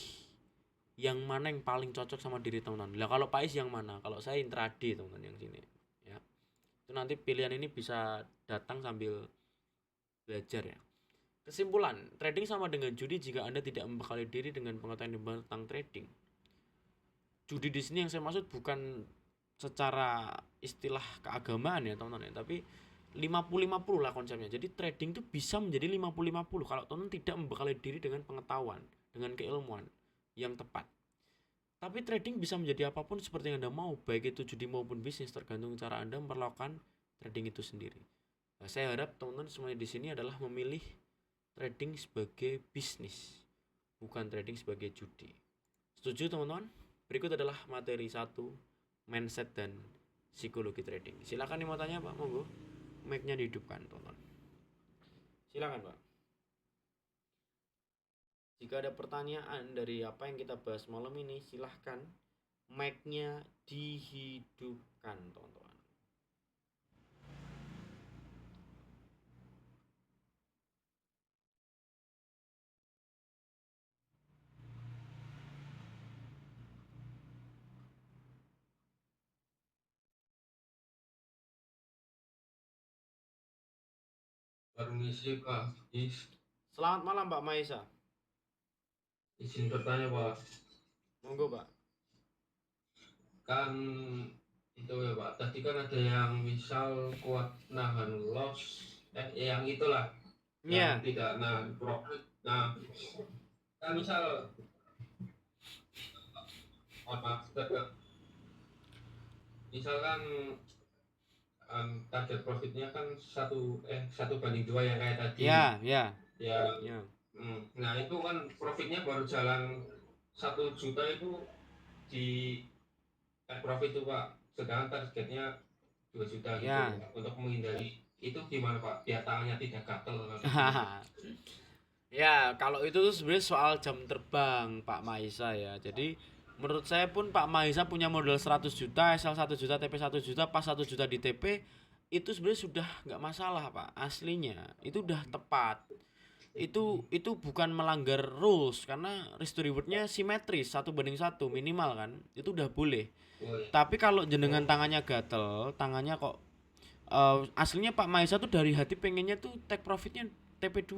A: yang mana yang paling cocok sama diri teman-teman. Lah kalau Pais yang mana? Kalau saya intraday teman-teman yang sini ya. Itu nanti pilihan ini bisa datang sambil belajar ya. Kesimpulan, trading sama dengan judi jika Anda tidak membekali diri dengan pengetahuan tentang trading. Judi di sini yang saya maksud bukan secara istilah keagamaan ya teman-teman ya, tapi 50-50 lah konsepnya. Jadi trading itu bisa menjadi 50-50 kalau teman tidak membekali diri dengan pengetahuan, dengan keilmuan yang tepat. Tapi trading bisa menjadi apapun seperti yang Anda mau, baik itu judi maupun bisnis, tergantung cara Anda melakukan trading itu sendiri. Nah, saya harap teman-teman semuanya di sini adalah memilih trading sebagai bisnis, bukan trading sebagai judi. Setuju teman-teman? Berikut adalah materi 1, mindset dan psikologi trading. Silakan nih mau tanya Pak, monggo. Mic-nya dihidupkan teman-teman. Silakan Pak. Jika ada pertanyaan dari apa yang kita bahas malam ini, silahkan mic-nya dihidupkan teman-teman.
B: Permisi Pak,
A: Selamat malam Pak Maisa.
B: izin bertanya Pak.
A: Monggo Pak.
B: Kan itu ya Pak, tadi kan ada yang misal kuat nahan loss, yang itulah, yang
A: Iya.
B: tidak nahan profit. Nah, kan misal, maaf, misalkan target profitnya kan 1:2 yang kayak tadi.
A: Ya, ya.
B: Ya,
A: Ya.
B: nah itu kan profitnya baru jalan 1 juta itu di profit itu Pak, sedangkan targetnya 2 juta gitu.
A: Ya.
B: Untuk menghindari itu gimana Pak, biar tangannya tidak gatel gitu.
A: Ya, kalau itu tuh sebenarnya soal jam terbang Pak Maisa ya. Jadi menurut saya pun Pak Maisa punya modal 100 juta, SL 1 juta, TP 1 juta, pas 1 juta di TP itu sebenarnya sudah nggak masalah Pak. Aslinya itu udah tepat. Itu bukan melanggar rules karena risk to rewardnya simetris 1:1 minimal kan. Itu udah boleh.
B: Oh, ya.
A: Tapi kalau jenengan tangannya gatel, tangannya kok aslinya Pak Maisa tuh dari hati pengennya tuh take profitnya TP2,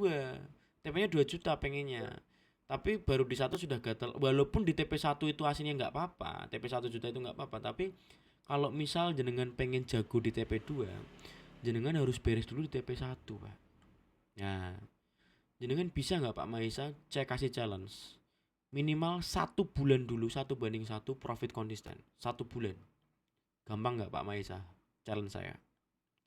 A: TP-nya 2 juta pengennya, tapi baru di 1 sudah gatel. Walaupun di TP1 itu aslinya nggak apa-apa, TP 1 juta itu nggak apa-apa, tapi kalau misal jenengan pengen jago di TP2, jenengan harus beres dulu di TP1 Pak. Nah, jenengan bisa nggak Pak Maisa cek kasih challenge minimal 1 bulan dulu, 1:1 profit konsisten 1 bulan. Gampang nggak Pak Maisa? Challenge saya.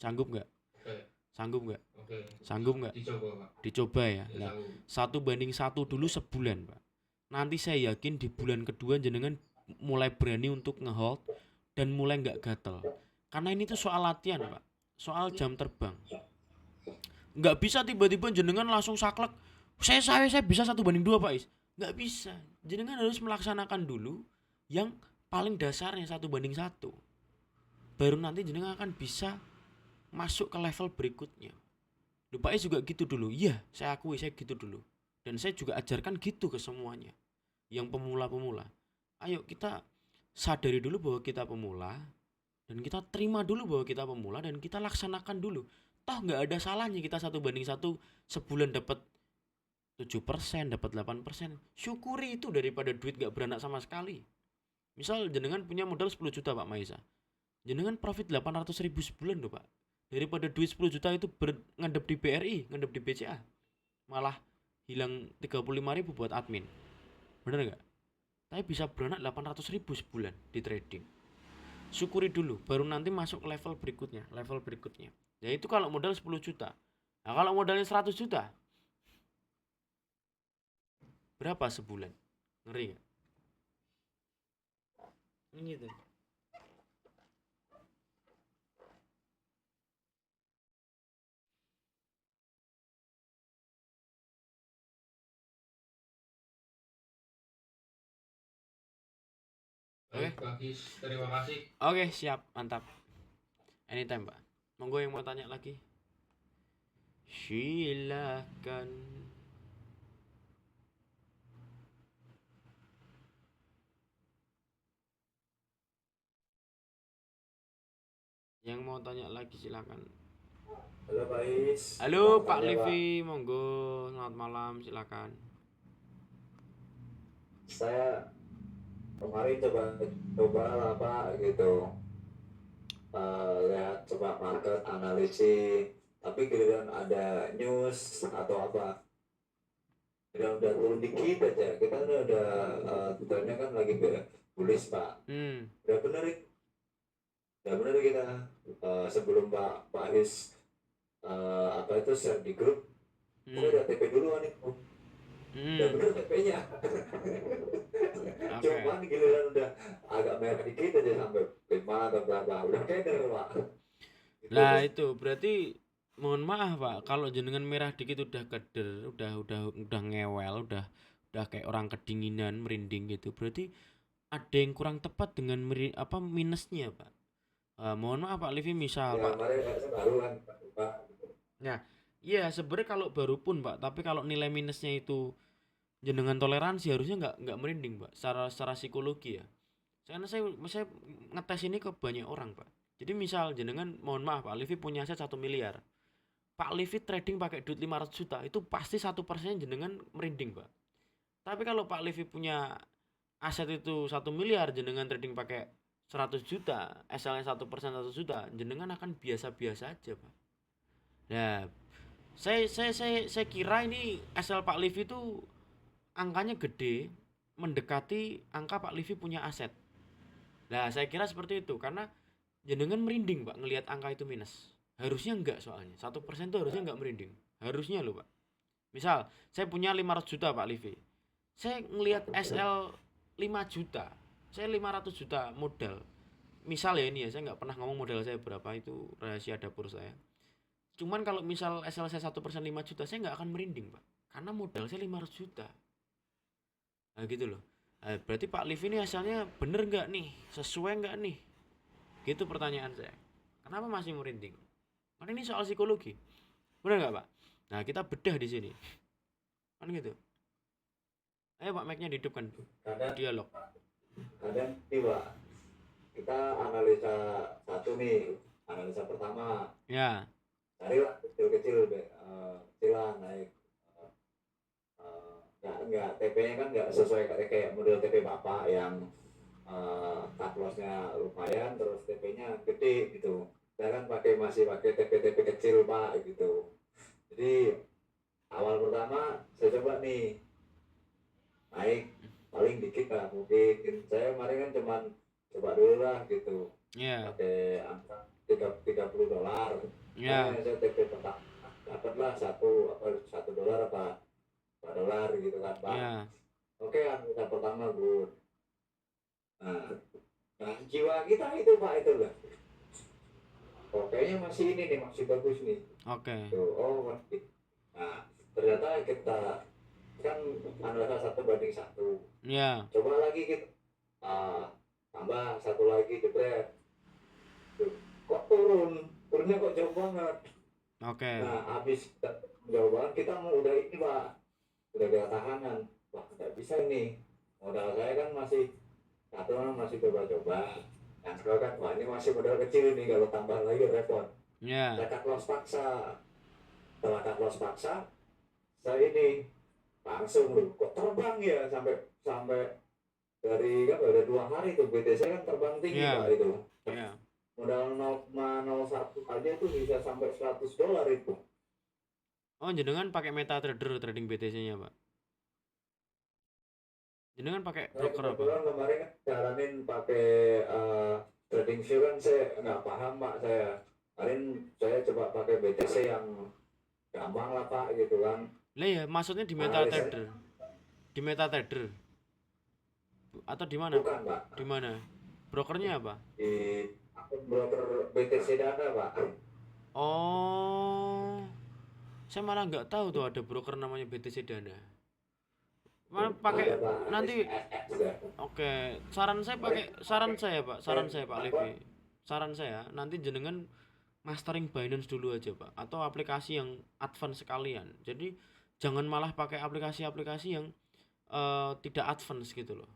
A: Sanggup nggak?
B: Oke.
A: Sanggup nggak?
B: Oke.
A: Sanggup nggak?
B: Dicoba Pak.
A: Dicoba ya.
B: Ya,
A: Nah,
B: sanggup.
A: 1:1 dulu sebulan Pak. Nanti saya yakin di bulan kedua jenengan mulai berani untuk ngehold dan mulai nggak gatel. Karena ini tuh soal latihan Pak, soal jam terbang. Nggak bisa tiba-tiba jenengan langsung saklek. Saya bisa 1:2 Pak Is. Nggak bisa. Jenengan harus melaksanakan dulu yang paling dasarnya 1:1. Baru nanti jenengan akan bisa masuk ke level berikutnya. Pak Is juga gitu dulu. Iya, saya akui saya gitu dulu. Dan saya juga ajarkan gitu ke semuanya. Yang pemula-pemula. Ayo kita sadari dulu bahwa kita pemula. Dan kita terima dulu bahwa kita pemula. Dan kita laksanakan dulu. Toh gak ada salahnya kita 1:1 sebulan dapat 7%, dapat 8%. Syukuri itu daripada duit gak beranak sama sekali. Misal jenengan punya modal 10 juta Pak Maisa. Jenengan profit 800.000 sebulan loh Pak. Daripada duit 10 juta itu ngadep di BRI, ngadep di BCA. Malah hilang 35.000 buat admin. Bener gak? Tapi bisa beranak 800.000 sebulan di trading. syukuri dulu, baru nanti masuk ke level berikutnya. Ya itu kalau modal 10 juta. Nah kalau modalnya 100 juta, berapa sebulan? Ngeri gak? Gitu. Oke,
B: Baik, Bagis. Terima kasih.
A: oke, siap, mantap. Anytime, Pak. Monggo yang mau tanya lagi. Silakan. Yang mau tanya lagi silakan.
C: Halo Pak Is,
A: Halo
C: mau
A: Pak
C: tanya Pak,
A: Livi, monggo. Selamat malam, silakan.
C: saya kemarin coba lah Pak gitu, lihat coba market analisis, tapi giliran ada news atau apa, udah turun dikit aja, kita udah trennya kan lagi bullish Pak, udah bener kita sebelum Pak Is apa itu share di grup, saya udah TP duluan itu, udah bener TP-nya.
A: Oke.
C: Cuman giliran udah agak merah dikit aja sampai 5 atau berapa udah keder Pak. Gitu.
A: Nah itu berarti mohon maaf Pak, kalau jenengan merah dikit udah keder, udah ngewel, udah kayak orang kedinginan, merinding gitu. Berarti ada yang kurang tepat dengan minusnya Pak. Mohon maaf Pak Livi, misal
C: Ya
A: Pak.
C: kemarin saya baru kan Pak.
A: Nah, iya sebenarnya kalau baru pun Pak, tapi kalau nilai minusnya itu jenengan toleransi harusnya nggak merinding Pak. Secara psikologi ya. Karena saya ngetes ini ke banyak orang Pak. Jadi misal jenengan, mohon maaf Pak Livi punya aset 1 miliar. Pak Livi trading pakai duit 500 juta, itu pasti 1% jenengan merinding Pak. Tapi kalau Pak Livi punya aset itu 1 miliar, jenengan trading pakai 100 juta, SL-nya 1% 1 juta, jenengan akan biasa-biasa aja Pak. Nah, saya kira ini SL Pak Livi itu angkanya gede, mendekati angka Pak Livi punya aset. Nah, saya kira seperti itu karena jenengan merinding Pak ngelihat angka itu minus. Harusnya enggak, soalnya 1% itu harusnya enggak merinding. Harusnya loh Pak. Misal saya punya 500 juta Pak Livi, saya ngelihat SL 5 juta, saya 500 juta modal. Misal ya ini ya, saya nggak pernah ngomong modal saya berapa, itu rahasia dapur saya. Cuman kalau misal SL saya 1% 5 juta, saya nggak akan merinding Pak, karena modal saya 500 juta. Nah gitu loh. Nah, berarti Pak Livi ini asalnya bener nggak nih, sesuai nggak nih, gitu pertanyaan saya. Kenapa masih merinding? Karena ini soal psikologi, bener nggak Pak? Nah kita bedah di sini, kan gitu. Ayo Pak, mic-nya dihidupkan, dialog.
C: Kadang nih Pak, kita analisa satu nih, analisa pertama.
A: Ya.
C: Carilah kecil-kecil, kecilan naik. Nggak TP-nya kan nggak sesuai kayak model TP Bapak yang cut loss-nya lumayan, terus TP-nya gede gitu. Saya kan masih pakai TP-TP kecil Pak gitu. Jadi awal pertama saya coba nih naik paling dikit lah, mungkin saya kemarin kan cuman coba dulu lah gitu. Pakai angka $30. Nah, saya TP pertama dapatlah $1 apa $2 gitu kan Pak. Oke, angka pertama good. Nah, jiwa kita itu Pak itu lah. Oh, kayaknya masih ini nih, masih bagus nih.
A: Oke.
C: Oh, masih. Nah, ternyata kita kan analisa 1:1.
A: Iya.
C: Coba lagi kita tambah satu lagi jebret. Kok turunnya kok jauh banget.
A: Oke.
C: Nah, habis jauh banget kita mau udah ini Pak, udah gak tahanan. Wah, nggak bisa ini. Modal saya kan masih coba-coba. Yang kedua kan, wah ini masih modal kecil nih, kalau tambah lagi repot. Saya cut loss paksa. Setelah cut loss paksa, saya ini langsung loh, kok terbang ya sampai dari kan udah 2 hari tuh BTC kan terbang tinggi Pak itu. Modal 0,01 aja tuh bisa sampai $100 itu.
A: Oh, jenengan pakai MetaTrader trading BTC-nya Pak? Jenengan pakai broker apa?
C: Kemarin kan jalanin pakai trading view kan saya nggak paham Pak, saya coba pakai BTC yang gampang lah Pak gitu kan.
A: Lah ya, maksudnya di
C: Analisanya
A: MetaTrader. Di MetaTrader atau di mana?
C: bukan Pak,
A: Di mana? Brokernya apa?
C: di akun broker BTC Dana Pak.
A: Oh, saya malah nggak tahu tuh ada broker namanya BTC Dana. Mana pakai
C: Ada Pak,
A: nanti.
C: SFX juga.
A: Oke, saran saya Pak, Pak Levi. Saran saya nanti jenengan mastering Binance dulu aja Pak, atau aplikasi yang advance sekalian. Jadi jangan malah pakai aplikasi-aplikasi yang tidak advance gitu loh.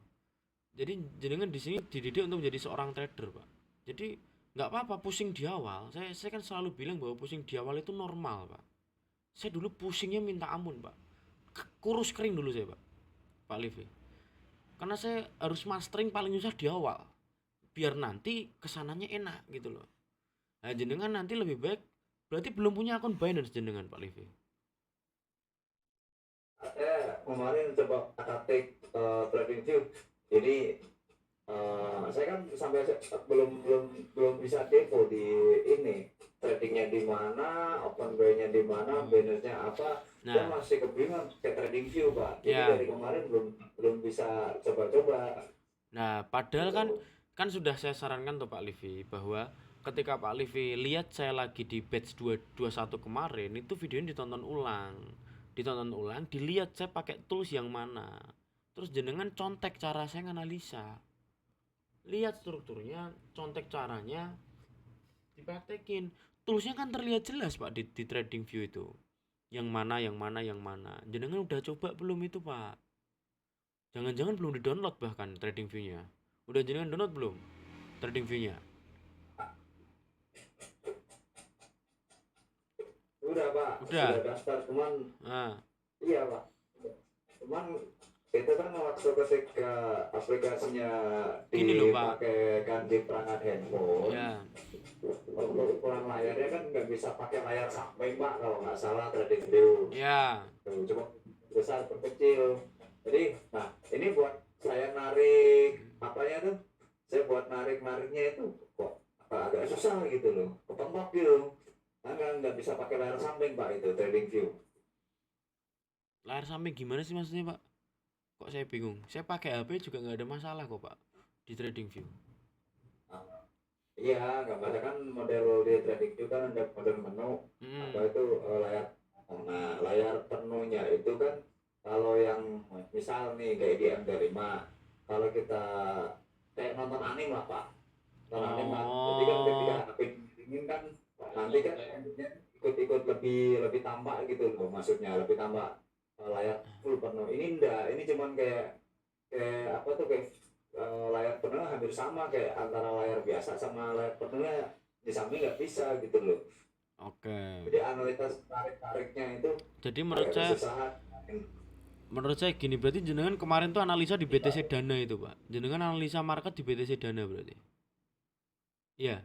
A: Jadi jenengan di sini dididik untuk menjadi seorang trader Pak. Jadi nggak apa-apa pusing di awal. Saya kan selalu bilang bahwa pusing di awal itu normal Pak. Saya dulu pusingnya minta ampun Pak. Kurus kering dulu saya Pak Levi. Karena saya harus mastering paling susah di awal. Biar nanti kesananya enak gitu loh. Nah jenengan nanti lebih baik berarti belum punya akun Binance jenengan Pak Levi.
C: Saya kemarin coba praktik trading view, jadi saya kan sampai belum belum belum bisa depo di ini, tradingnya di mana, open buy-nya di mana, Binance-nya apa. Saya
A: Nah,
C: masih kebingungan ke trading view Pak, jadi
A: ya.
C: dari kemarin belum belum bisa coba-coba
A: Nah, padahal kan
C: gitu.
A: kan sudah saya sarankan tuh Pak Livi bahwa ketika Pak Livi lihat saya lagi di batch 221 kemarin itu videonya ditonton ulang. Ditonton ulang, dilihat saya pakai tools yang mana. Terus jenengan contek cara saya nganalisa. Lihat strukturnya, contek caranya, dipraktekin. Toolsnya kan terlihat jelas Pak di trading view itu. Yang mana, yang mana, yang mana. Jenengan udah coba belum itu Pak? Jangan-jangan belum di-download bahkan trading view-nya. Udah jenengan download belum trading view-nya?
C: Udah Pak,
A: Udah.
C: sudah daftar, cuman
A: Nah,
C: iya Pak, cuman itu kan waktu ketika aplikasinya
A: gini loh Pak.
C: dipakai kan di perangkat handphone,
A: Ya,
C: untuk ukuran layarnya kan nggak bisa pakai layar samping Pak, kalau nggak salah trading view.
A: ya.
C: Tuh, cuma besar perkecil. Jadi, nah ini buat saya narik apanya tuh, saya buat nariknya itu kok agak susah gitu loh, kepentok gitu. Kan nggak bisa pakai layar samping Pak, itu trading view.
A: Layar samping gimana sih maksudnya Pak? Kok saya bingung. Saya pakai HP juga nggak ada masalah kok Pak di trading view.
C: Iya, gambarnya kan model di trading view kan ada model menu, apa itu layar. Nah, layar penuhnya itu kan kalau yang misal nih kayak di MT5, kalau kita kayak nonton anime lah Pak, nonton anime kan. Jadi kan ketika
A: Oh,
C: HP dingin kan nanti kan ikut-ikut lebih tampak gitu loh, maksudnya lebih tampak layar full penuh. Ini enggak, ini cuman kayak kayak apa tuh, kayak layar penuh hampir sama, kayak antara layar biasa sama layar penuhnya di samping nggak bisa gitu loh.
A: oke.
C: Jadi analitas tarik-tariknya itu
A: Jadi
C: agak kesusahan.
A: menurut saya gini, berarti jenengan kemarin tuh analisa di BTC Dana itu Pak. Jenengan analisa market di BTC Dana berarti. Iya.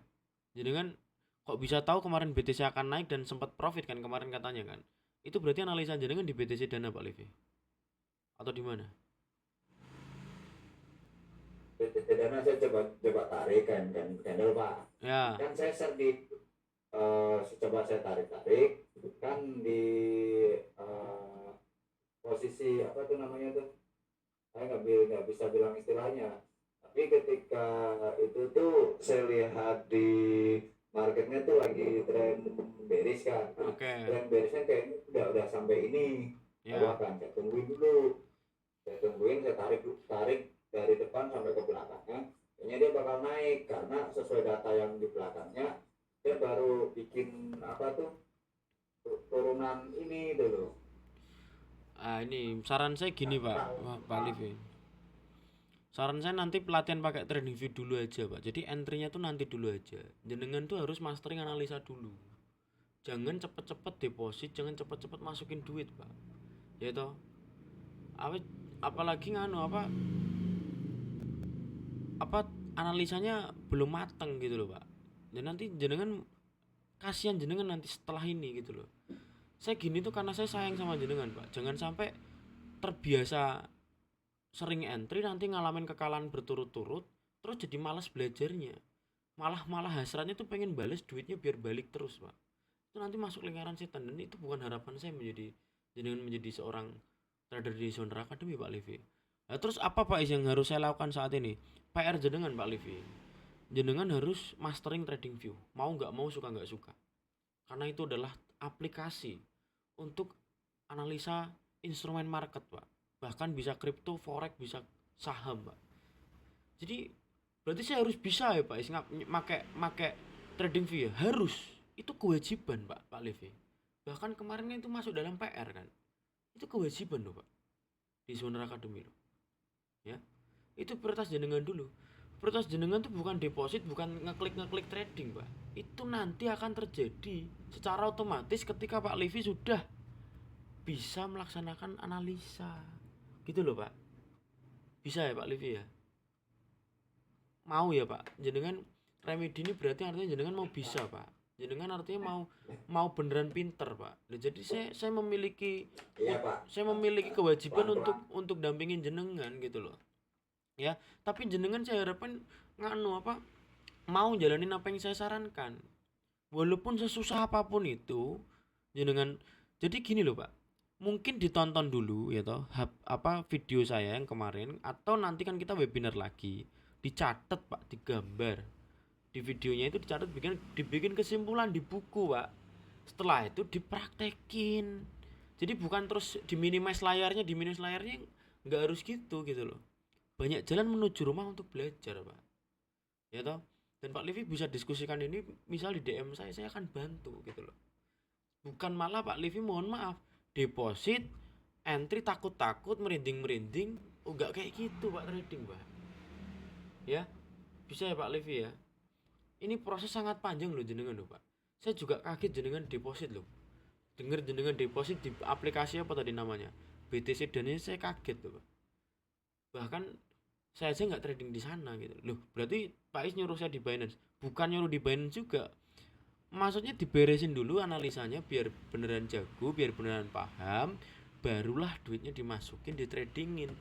A: Jenengan kok bisa tahu kemarin BTC akan naik dan sempat profit kan kemarin katanya kan? Itu berarti analisa jenengan di BTC Dana Pak Livi. Atau di mana?
C: Dana saya coba tarik kan candle Pak.
A: Ya,
C: Kan saya share di coba saya tarik kan di eh, posisi apa tuh namanya tuh, saya nggak bisa bilang istilahnya, tapi ketika itu tuh saya lihat di marketnya tuh lagi tren bearish kan. Nah,
A: oke.
C: tren bearishnya kayaknya udah sampai ini,
A: Ya.
C: kan saya tungguin dulu, saya tarik tarik dari depan sampai ke belakangnya, kayaknya dia bakal naik karena sesuai data yang di belakangnya dia baru bikin apa tuh turunan ini dulu.
A: Ini saran saya gini Pak Livi. Saran saya nanti pelatihan pakai trading view dulu aja Pak. Jadi entry-nya tuh nanti dulu aja. Jenengan tuh harus mastering analisa dulu. Jangan cepet-cepet deposit, jangan cepet-cepet masukin duit Pak. Ya toh. Apalagi apa analisanya belum matang gitu loh Pak. Dan nanti jenengan kasihan jenengan nanti setelah ini gitu loh. Saya gini tuh karena saya sayang sama jenengan Pak. Jangan sampai terbiasa sering entry nanti ngalamin kekalahan berturut-turut terus jadi malas belajarnya. malah hasratnya tuh pengen bales duitnya biar balik terus Pak. Itu nanti masuk lingkaran setan, dan itu bukan harapan saya dengan menjadi seorang trader di Zonra Academy Pak Livi. Nah, terus apa Pak yang harus saya lakukan saat ini? PR jenengan Pak Livi. Jenengan harus mastering trading view. Mau nggak mau, suka nggak suka. Karena itu adalah aplikasi untuk analisa instrumen market Pak. Bahkan bisa kripto, forex, bisa saham Pak. Jadi berarti saya harus bisa ya Pak make trading view ya. Harus. Itu kewajiban Pak Levi. Bahkan kemarin itu masuk dalam PR kan. Itu kewajiban loh Pak. Di Zonra Academy loh. Ya. Itu prioritas jenengan dulu. Prioritas jenengan tuh bukan deposit, bukan ngeklik trading Pak. Itu nanti akan terjadi secara otomatis ketika Pak Levi sudah bisa melaksanakan analisa. Gitu loh Pak. Bisa ya Pak Levi ya? Mau ya Pak, jenengan remedi ini berarti artinya jenengan mau bisa Pak, jenengan artinya mau beneran pinter Pak. Nah, jadi saya memiliki
C: Iya Pak.
A: saya memiliki kewajiban
C: Pelan-pelan.
A: untuk dampingin jenengan gitu loh ya. Tapi jenengan saya harapkan mau jalanin apa yang saya sarankan, walaupun sesusah apapun itu jenengan. Jadi gini loh Pak, mungkin ditonton dulu ya toh video saya yang kemarin, atau nanti kan kita webinar lagi, dicatat Pak, digambar di videonya itu, dicatat, dibikin kesimpulan di buku Pak. Setelah itu dipraktekin. Jadi bukan terus diminimize layarnya nggak harus gitu loh. Banyak jalan menuju rumah untuk belajar Pak, ya toh. Dan Pak Livi bisa diskusikan ini misal di DM saya akan bantu gitu loh. Bukan malah Pak Livi mohon maaf deposit entry takut merinding, enggak kayak gitu Pak trading Pak. Ya, bisa ya Pak Levi ya. Ini proses sangat panjang loh jenengan loh Pak. Saya juga kaget jenengan deposit loh. Dengar jenengan deposit di aplikasi apa tadi namanya? BTC, dan ini saya kaget loh Pak. Bahkan saya aja nggak trading di sana gitu. Loh, berarti Pak Is nyuruh saya di Binance. Bukan nyuruh di Binance juga. Maksudnya diberesin dulu analisanya biar beneran jago, biar beneran paham, barulah duitnya dimasukin, di tradingin.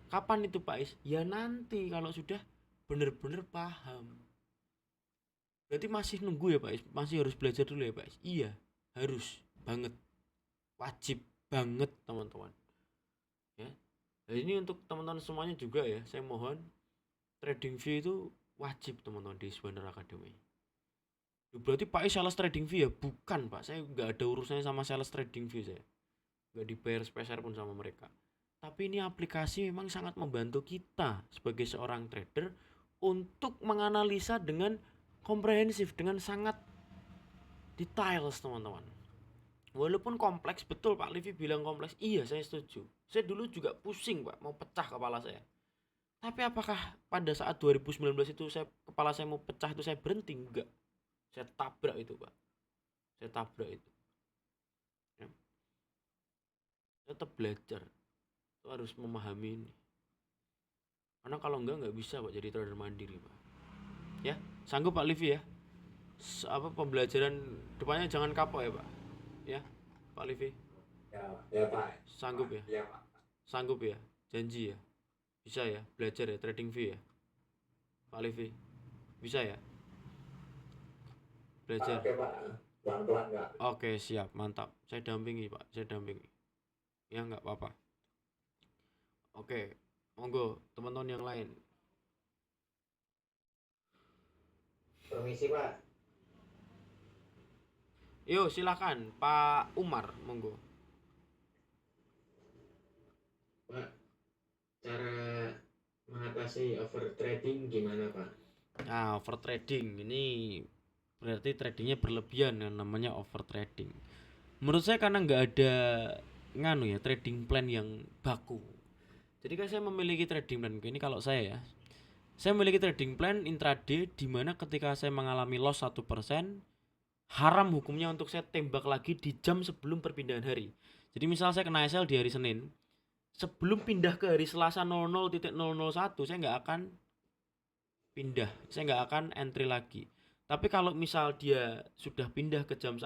A: Kapan itu Pak Is? Ya nanti kalau sudah bener-bener paham. Berarti masih nunggu ya Pak Is? Masih harus belajar dulu ya Pak Is? Iya, harus banget. Wajib banget teman-teman. Ya. Nah, ini untuk teman-teman semuanya juga ya, saya mohon trading view itu wajib teman-teman di Zonra Academy. Berarti Pak Is sales trading view ya? Bukan Pak, saya nggak ada urusannya sama sales trading view, saya nggak dibayar spesial pun sama mereka. Tapi ini aplikasi memang sangat membantu kita sebagai seorang trader untuk menganalisa dengan komprehensif, dengan sangat details teman-teman. Walaupun kompleks, betul Pak Livi bilang kompleks, iya saya setuju. Saya dulu juga pusing Pak, mau pecah kepala saya. Tapi apakah pada saat 2019 itu kepala saya mau pecah itu saya berhenti? Enggak. Saya tabrak itu Pak. Saya tabrak itu. Ya. Tetap belajar. Itu harus memahami ini. Karena kalau nggak bisa Pak jadi trader mandiri Pak. Ya, sanggup Pak Livi ya? Pembelajaran depannya jangan kapok ya Pak. Ya, Pak Livi.
C: Ya Pak.
A: Sanggup ya?
C: Ya Pak.
A: Sanggup ya? Janji ya? Bisa ya? Belajar ya trading view ya? Pak Livi. Bisa ya? Belajar.
C: Oke Pak. Pelan-pelan Pak.
A: Oke, siap, mantap. Saya dampingi Pak, saya dampingi. Ya nggak apa-apa. Oke, monggo teman-teman yang lain.
B: Permisi Pak.
A: Yo, silakan Pak Umar, monggo.
B: Pak, cara mengatasi overtrading gimana Pak?
A: Nah, overtrading ini berarti tradingnya berlebihan, yang namanya overtrading. Menurut saya karena nggak ada trading plan yang baku. Jadi kan saya memiliki trading plan ini, kalau saya memiliki trading plan intraday, di mana ketika saya mengalami loss 1%, haram hukumnya untuk saya tembak lagi di jam sebelum perpindahan hari. Jadi misal saya kena SL di hari Senin, sebelum pindah ke hari Selasa 00.001 saya nggak akan pindah, saya nggak akan entry lagi. Tapi kalau misal dia sudah pindah ke jam 1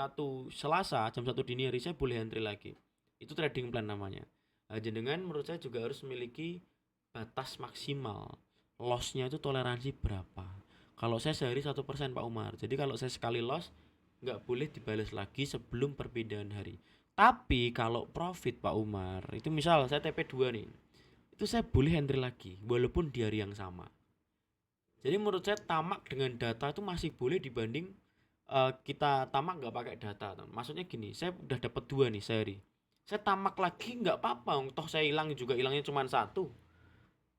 A: Selasa, jam 1 dini hari, saya boleh entry lagi. Itu trading plan namanya. Nah, jenengan menurut saya juga harus memiliki batas maksimal. Lossnya itu toleransi berapa. Kalau saya sehari 1% Pak Umar. Jadi kalau saya sekali loss nggak boleh dibalas lagi sebelum perpindahan hari. Tapi kalau profit Pak Umar, itu misal saya TP2 nih, itu saya boleh entry lagi walaupun di hari yang sama. Jadi menurut saya tamak dengan data itu masih boleh dibanding kita tamak nggak pakai data. Maksudnya gini, saya udah dapat 2 nih sehari. Saya tamak lagi nggak apa-apa, toh saya hilang juga, hilangnya cuma 1.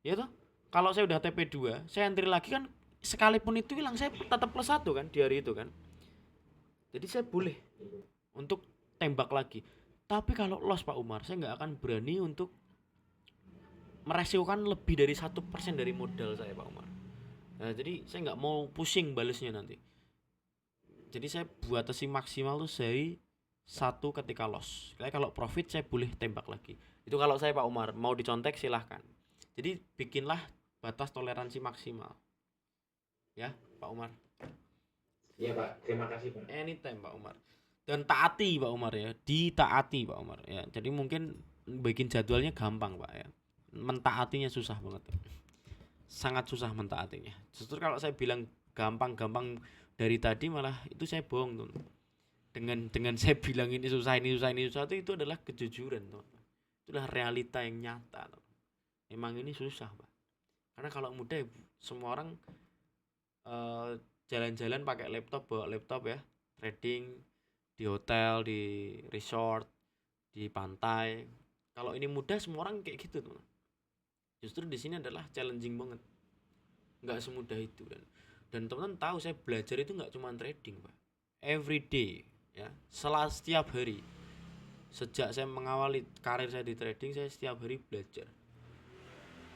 A: Ya toh? Kalau saya udah TP2, saya entry lagi kan, sekalipun itu hilang saya tetap +1 kan di hari itu kan. Jadi saya boleh untuk tembak lagi. Tapi kalau loss Pak Umar, saya nggak akan berani untuk meresikokan lebih dari 1% dari modal saya Pak Umar. Nah, jadi saya nggak mau pusing balesnya nanti. Jadi saya buat batasi maksimal tuh sehari 1 ketika loss. Kayak kalau profit saya boleh tembak lagi. Itu kalau saya Pak Umar, mau dicontek silahkan. Jadi bikinlah batas toleransi maksimal. Ya Pak Umar.
B: Iya Pak, terima kasih Pak.
A: Anytime Pak Umar. Dan taati Pak Umar ya, ditaati Pak Umar ya. Jadi mungkin bikin jadwalnya gampang Pak ya. Mentaatinya susah banget. Sangat susah mentaatinya. Justru kalau saya bilang gampang-gampang dari tadi, malah itu saya bohong tuh. Dengan saya bilang ini susah itu adalah kejujuran tuh. Itulah realita yang nyata tuh. Emang ini susah Pak. Karena kalau mudah semua orang jalan-jalan pakai laptop, bawa laptop ya, trading di hotel, di resort, di pantai. Kalau ini mudah semua orang kayak gitu tuh. Justru di sini adalah challenging banget. Nggak semudah itu dan teman-teman tahu saya belajar itu nggak cuma trading Pak. Every day ya, setiap hari. Sejak saya mengawali karir saya di trading, saya setiap hari belajar.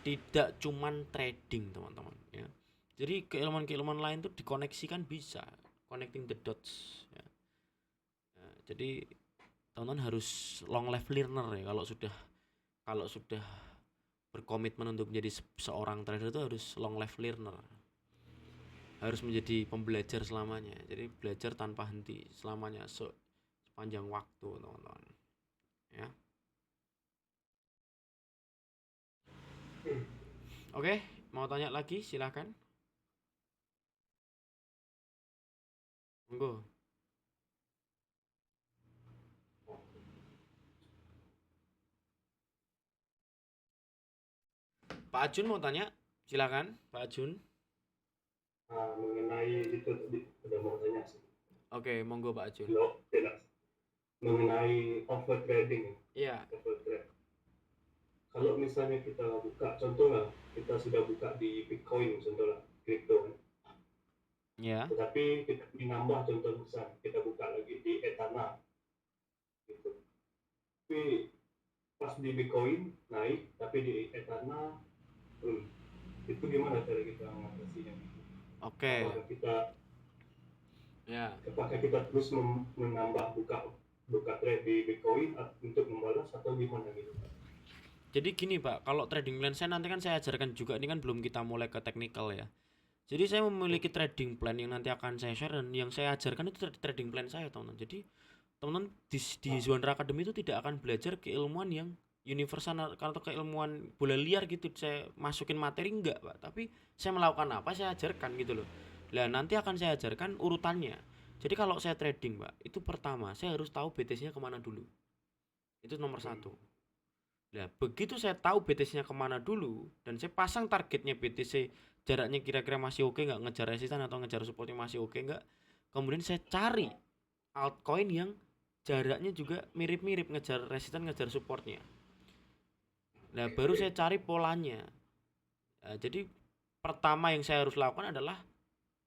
A: Tidak cuma trading teman-teman ya. Jadi keilmuan-keilmuan lain tuh dikoneksikan bisa, connecting the dots ya. Nah, jadi teman-teman harus long life learner ya. Kalau sudah berkomitmen untuk menjadi seorang trader itu harus long life learner. Harus menjadi pembelajar selamanya. Jadi belajar tanpa henti selamanya, sepanjang waktu teman-teman. Ya. Oke, mau tanya lagi silahkan. Monggo. Pak Ajun mau tanya, silakan Pak Ajun.
D: Mengenai itu sudah mau tanya sih.
A: Oke, monggo Pak Ajun.
D: Jelas. Mengenai overtrading.
A: Iya.
D: Overtrade. Kalau misalnya kita buka, contoh lah, kita sudah buka di Bitcoin, contoh lah, kripto.
A: Ya.
D: Tetapi kita menambah, contoh besar, kita buka lagi di Etana. Gitu. Tapi pas di Bitcoin naik, tapi di Etana turun. Itu gimana cara kita mengatasinya?
A: Oke.
D: Apakah kita terus menambah buka trade di Bitcoin untuk membalas atau gimana gitu?
A: Jadi gini Pak, kalau trading plan saya nanti kan saya ajarkan juga, ini kan belum kita mulai ke technical ya. Jadi saya memiliki trading plan yang nanti akan saya share, dan yang saya ajarkan itu trading plan saya teman-teman. Jadi teman-teman di Zuandra Academy itu tidak akan belajar keilmuan yang universal atau keilmuan bola liar gitu. Saya masukin materi enggak Pak, tapi saya melakukan apa saya ajarkan gitu loh. Nah nanti akan saya ajarkan urutannya. Jadi kalau saya trading Pak, itu pertama saya harus tahu BTC-nya kemana dulu. Itu nomor 1. Nah begitu saya tahu BTC-nya kemana dulu, dan saya pasang targetnya BTC jaraknya kira-kira masih oke nggak, ngejar resisten atau ngejar supportnya masih oke nggak, kemudian saya cari altcoin yang jaraknya juga mirip-mirip, ngejar resisten ngejar supportnya. Nah baru saya cari polanya. Nah, jadi pertama yang saya harus lakukan adalah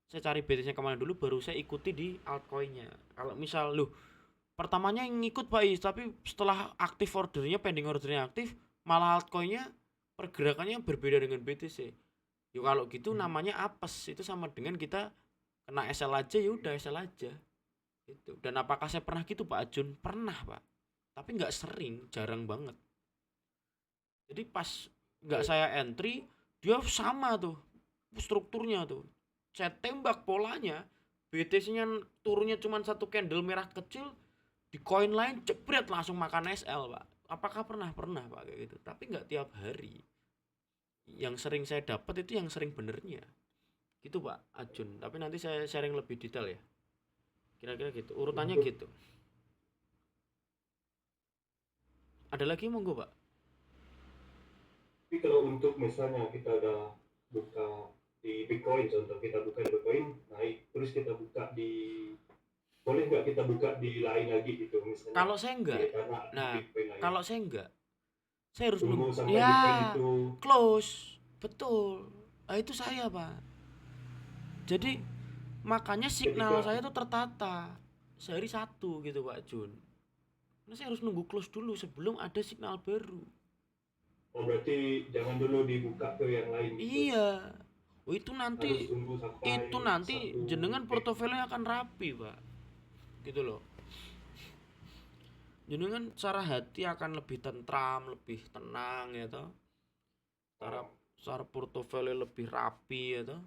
A: saya cari BTC-nya kemana dulu, baru saya ikuti di altcoinnya. Kalau misal pertamanya yang ngikut Pak Is, tapi setelah aktif ordernya, pending ordernya aktif, malah altcoinnya pergerakannya berbeda dengan BTC. Yuk kalau gitu namanya apes, itu sama dengan kita kena SL aja, ya udah SL aja. Gitu. Dan apakah saya pernah gitu Pak Ajun? Pernah Pak, tapi nggak sering, jarang banget. Jadi pas nggak saya entry, dia sama tuh strukturnya tuh. Saya tembak polanya, BTC-nya turunnya cuma 1 candle merah kecil, di koin lain jebret langsung makan SL Pak. Apakah pernah Pak kayak gitu? Tapi nggak tiap hari. Yang sering saya dapat itu yang sering benernya. Gitu Pak Ajun. Tapi nanti saya sharing lebih detail ya. Kira-kira gitu. Urutannya
D: Untuk
A: gitu. Ada lagi monggo Pak.
D: tapi kalau untuk misalnya kita udah buka di Bitcoin, contoh kita buka di Bitcoin naik, terus kita buka di, boleh nggak kita buka di lain lagi gitu, misalnya
A: Kalau saya
D: di
A: enggak.
D: Etana di
A: Nah,
D: Bitcoin lain,
A: kalau saya enggak, saya harus
D: tunggu
A: nunggu.
D: sampai Bitcoin
A: Ya,
D: itu.
A: close. Betul. Nah, itu saya Pak. Jadi makanya signal
D: Ketika
A: saya tuh tertata sehari satu gitu Pak Jun. Nah, saya harus nunggu close dulu sebelum ada signal baru.
D: oh berarti jangan dulu dibuka ke yang lain gitu,
A: Iya. Oh,
D: harus tunggu sampai
A: itu nanti
D: satu
A: jenengan
D: titik.
A: portofolio akan rapi Pak. Gitu loh. Jenengan secara hati akan lebih tentram, lebih tenang ya toh. Secara
D: Oh,
A: secara portofolio lebih rapi ya toh.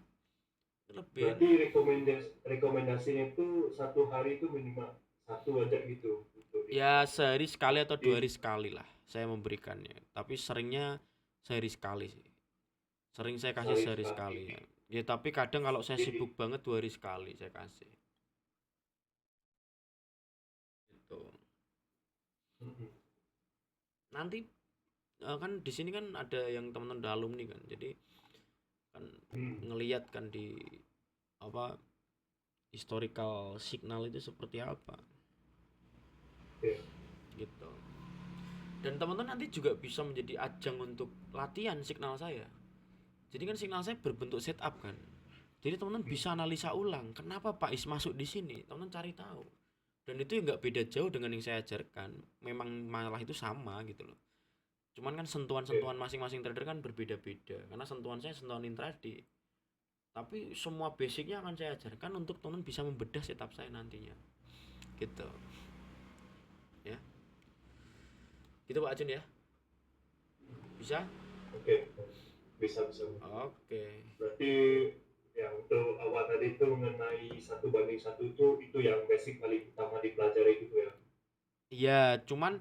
A: Lebih
D: berarti
A: enak.
D: rekomendasinya itu satu hari itu minimal satu aja gitu untuk
A: Ya
D: dibuka.
A: sehari sekali atau
D: Jadi
A: 2 hari sekali lah saya memberikannya. Tapi seringnya sehari sekali sih. Sering saya kasih
D: sehari
A: sehari
D: sekali.
A: sekali ya. Ya tapi kadang kalau saya
D: Jadi
A: sibuk banget 2 hari sekali saya kasih. Gitu.
D: mm-mm.
A: Nanti kan di sini kan ada yang teman-teman udah alumni kan. Jadi kan ngeliat kan di apa historical signal itu seperti apa
D: Ya.
A: gitu. Dan teman-teman nanti juga bisa menjadi ajang untuk latihan signal saya. Jadi kan signal saya berbentuk setup kan. Jadi teman-teman bisa analisa ulang kenapa Pak Is masuk di sini. Teman-teman cari tahu. Dan itu nggak beda jauh dengan yang saya ajarkan. Memang malah itu sama gitu loh. Cuman kan
D: Ya.
A: sentuhan-sentuhan masing-masing trader kan berbeda-beda. Karena sentuhan saya sentuhan intraday. Tapi semua basicnya akan saya ajarkan untuk teman-teman bisa membedah setup saya nantinya. Gitu. Ya. Gitu Pak Ajun ya. Bisa?
D: Oke, bisa bisa.
A: Oke.
D: Berarti yang untuk awal tadi itu mengenai satu banding satu itu yang basic paling utama dipelajari gitu ya.
A: Iya, cuman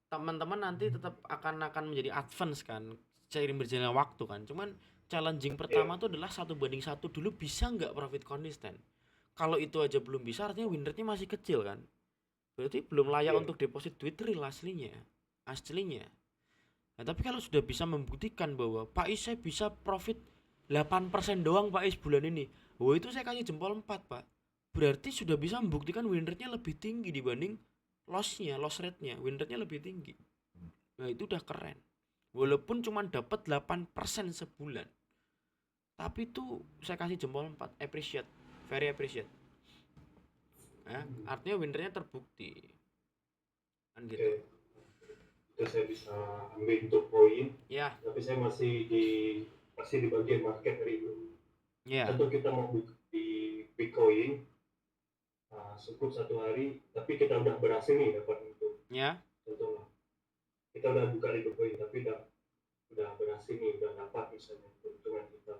A: teman-teman nanti tetap akan menjadi advance kan seiring berjalannya waktu kan. Cuman challenging
D: Ya.
A: pertama tuh adalah 1 banding 1 dulu bisa nggak profit konsisten. Kalau itu aja belum bisa artinya win rate-nya masih kecil kan. Berarti belum layak
D: Ya.
A: untuk deposit duit real aslinya. Aslinya. Nah, tapi kalau sudah bisa membuktikan bahwa Pak Is saya bisa profit 8% doang Pak Is bulan ini. Oh, itu saya kasih jempol 4 Pak. Berarti sudah bisa membuktikan win rate-nya lebih tinggi dibanding loss rate-nya, win rate-nya lebih tinggi. Nah, itu udah keren. Walaupun cuma dapat 8% sebulan. Tapi itu saya kasih jempol 4, appreciate, very appreciate. Ya, artinya win rate-nya terbukti. Kan gitu.
D: Oke. Itu saya bisa ambil untuk poin,
A: Ya,
D: tapi saya masih di bagian market hari itu.
A: ya,
D: Tentu kita mau buka di Bitcoin, cukup satu hari, tapi kita udah berhasil nih dapat untuk
A: ya.
D: contoh lah. Kita udah buka di Bitcoin, tapi udah berhasil nih, udah dapat misalnya keuntungan kita.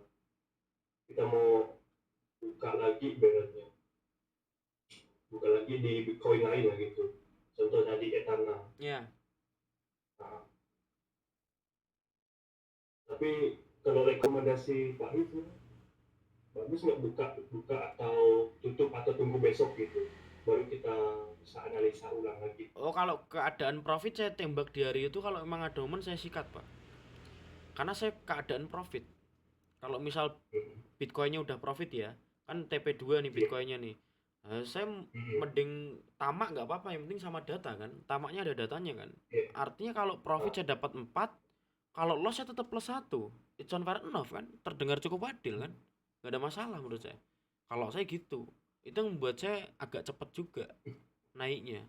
D: Kita mau buka lagi ibaratnya, buka lagi di Bitcoin lain lah gitu. Contohnya di Etana.
A: Ya.
D: Nah, tapi kalau rekomendasi Pak itu bagus nggak buka atau tutup atau tunggu besok gitu baru kita bisa analisa ulang lagi.
A: Oh, kalau keadaan profit saya tembak di hari itu, kalau memang ada momen saya sikat, Pak. Karena saya keadaan profit. Kalau misal Bitcoinnya udah profit ya, kan TP2 nih
D: Iya.
A: Bitcoinnya nih. Nah, saya mending tamak nggak apa-apa, yang penting sama data kan. Tamaknya ada datanya kan.
D: Iya.
A: Artinya kalau profit saya dapat 4, kalau loss saya tetap +1. It's on fair enough kan. Terdengar cukup adil kan. Nggak ada masalah menurut saya. Kalau saya gitu. Itu yang membuat saya agak cepat juga naiknya.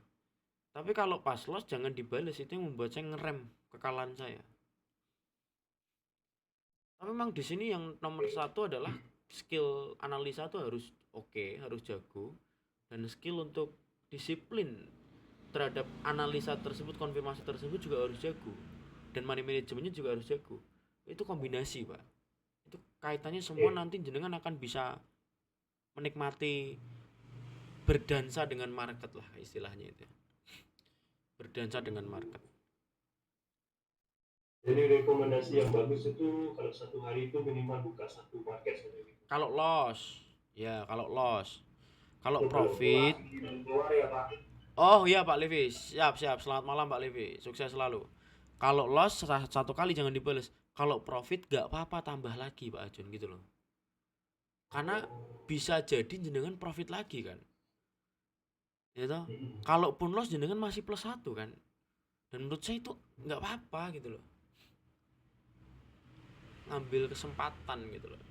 A: Tapi kalau pas loss jangan dibales, itu yang membuat saya ngerem kekalahan saya. Tapi memang di sini yang nomor satu adalah skill analisa tuh harus oke, harus jago, dan skill untuk disiplin terhadap analisa tersebut, konfirmasi tersebut juga harus jago, dan money manajemennya juga harus jago. Itu kombinasi Pak. Itu kaitannya semua,
D: Iya.
A: nanti jenengan akan bisa menikmati berdansa dengan market lah istilahnya itu. Berdansa dengan market.
D: Jadi rekomendasi yang bagus itu kalau satu hari itu minimal buka satu market saja gitu.
A: Kalau loss, ya kalau loss. Kalau
D: Itu kalau
A: profit,
C: Keluar ya Pak.
A: oh iya Pak Levi, siap siap. Selamat malam Pak Levi, sukses selalu. Kalau loss satu kali jangan dibales. Kalau profit gak apa-apa tambah lagi Pak Ajun gitu loh. Karena bisa jadi jenengan profit lagi kan, ya toh. Kalaupun loss jenengan masih plus satu kan. Dan menurut saya itu nggak apa-apa gitu loh. Ngambil kesempatan gitu loh.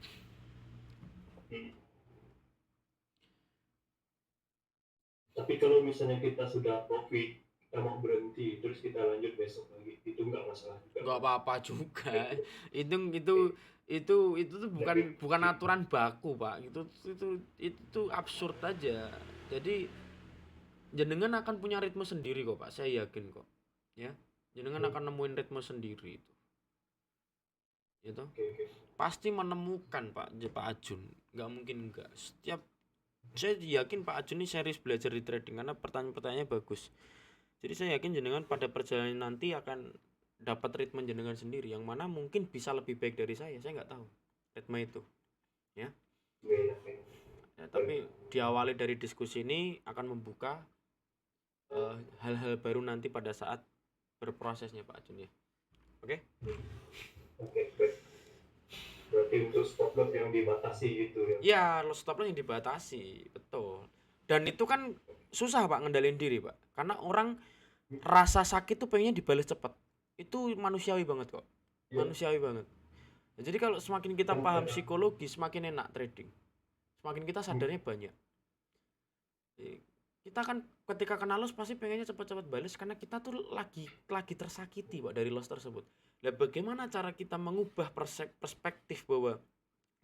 D: Tapi kalau misalnya kita sudah profit, kita mau berhenti, terus kita lanjut besok lagi, itu nggak masalah juga.
A: Nggak apa-apa juga. Itu tuh bukan aturan baku Pak. Itu absurd aja. Jadi jenengan akan punya ritme sendiri kok Pak, saya yakin kok. Ya, jenengan akan nemuin ritme sendiri itu. Gitu. Pasti menemukan Pak Ajun. Nggak mungkin enggak. Saya yakin Pak Ajun ini serius belajar di trading karena pertanyaan-pertanyaannya bagus. Jadi saya yakin jenengan pada perjalanan nanti akan dapat ritme jenengan sendiri yang mana mungkin bisa lebih baik dari saya nggak tahu ritme itu ya. Ya, tapi diawali dari diskusi ini akan membuka hal-hal baru nanti pada saat berprosesnya Pak Ajun ya. Oke?
D: Oke, baik. Berarti untuk stop loss yang dibatasi gitu ya.
A: Ya, stop loss yang dibatasi, betul. Dan itu kan susah Pak ngendalin diri Pak, karena orang rasa sakit tuh pengennya dibalas cepat. Itu manusiawi banget kok, manusiawi banget. Nah, jadi kalau semakin kita paham psikologi, semakin enak trading. Semakin kita sadarnya banyak. Jadi, kita kan ketika kena loss pasti pengennya cepat-cepat balas karena kita tuh lagi tersakiti Pak dari loss tersebut. Nah, bagaimana cara kita mengubah perspektif bahwa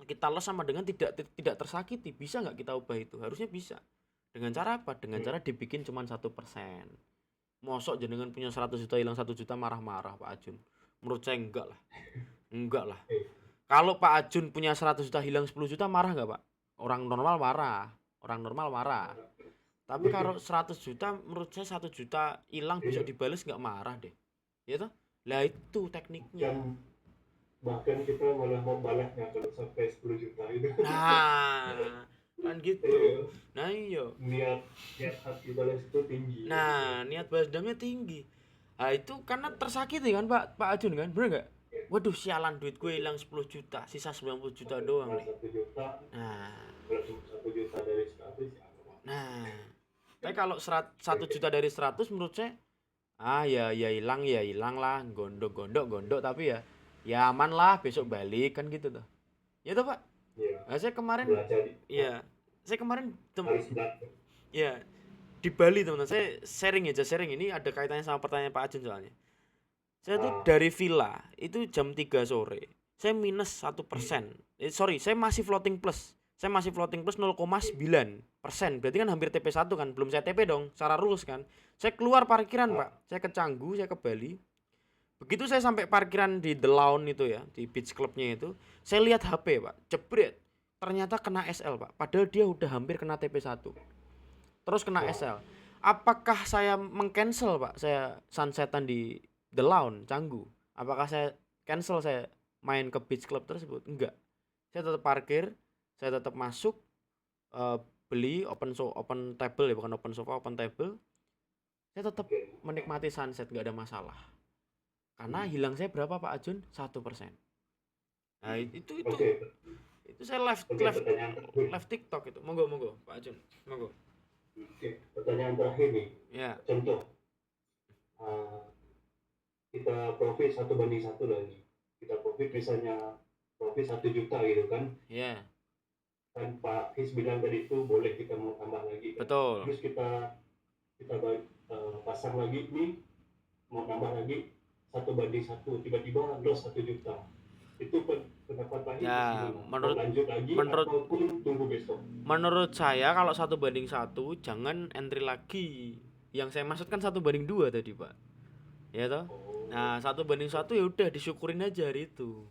A: kita loss sama dengan tidak tersakiti? Bisa nggak kita ubah itu? Harusnya bisa. Dengan cara apa? Dengan cara dibikin cuma 1%. Mosok jenengan punya 100 juta hilang 1 juta marah-marah Pak Ajun? Menurut saya enggak lah. Enggak lah. Kalau Pak Ajun punya 100 juta hilang 10 juta marah nggak Pak? Orang normal marah. Tapi kalau 100 juta menurut saya 1 juta hilang besok dibales nggak marah deh. Ya toh? Lah itu tekniknya.
D: Dan bahkan kita malah membalasnya kalau sampai 10 juta itu.
A: Nah, kan gitu. Nah iya.
D: Niat hati balas itu tinggi.
A: Nah, niat balas dendamnya tinggi. Nah, itu karena tersakiti kan Pak Ajun kan? Bener nggak? Waduh, sialan duit gue hilang 10 juta, sisa 90 juta doang nih.
D: 1 juta.
A: Nah,
D: Kalau 1 juta dari 100 ya.
A: nah. Tapi kalau 1 juta dari 100 menurut saya ya hilang lah, gondok tapi ya aman lah, besok balik kan gitu tuh. Ya toh Pak?
D: Iya.
A: Nah, saya kemarin ya di Bali teman-teman, saya sharing ini ada kaitannya sama pertanyaan Pak Ajun soalnya. Saya tuh dari villa itu jam 3 sore, saya minus 1%. Saya masih floating plus. Saya masih floating plus 0,9%. Berarti kan hampir TP1 kan. Belum saya TP dong, secara rules kan. Saya keluar parkiran Pak. Saya ke Canggu, saya ke Bali. Begitu saya sampai parkiran di The Lawn itu ya, di beach clubnya itu, saya lihat HP Pak, jebret. Ternyata kena SL Pak. Padahal dia udah hampir kena TP1. Terus kena SL. Apakah saya mengcancel Pak? Saya sunsetan di The Lawn, Canggu. Apakah saya cancel saya main ke beach club tersebut? Enggak. Saya tetap parkir, saya tetap masuk, beli open table ya, bukan open sofa, open table. Saya tetap menikmati sunset, nggak ada masalah. Karena hilang saya berapa Pak Ajun? 1%. Nah itu saya live TikTok itu. Monggo Pak Ajun, monggo.
D: Oke, pertanyaan terakhir nih.
A: Ya.
D: Contoh, kita profit 1:1 lagi. Kita profit misalnya profit 1 juta gitu kan?
A: Ya.
D: Kan Pak His bilang tadi itu boleh kita mau tambah lagi. Kan?
A: Betul.
D: Terus kita pasang lagi nih, mau tambah lagi 1:1, tiba-tiba loss 1 juta. Itu pendapat Pak His
A: ya,
D: lanjut lagi ataupun tunggu besok? Menurut
A: saya kalau 1:1 jangan entry lagi. Yang saya maksud kan 1:2 tadi Pak. Ya toh? Nah 1:1 ya udah disyukurin aja hari itu.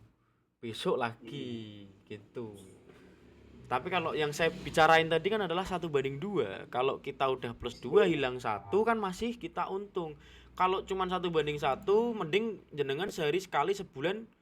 A: Besok lagi gitu. Tapi kalau yang saya bicarain tadi kan adalah 1:2. Kalau kita udah plus 2 hilang 1 kan masih kita untung. Kalau cuman 1:1, mending jenengan sehari sekali sebulan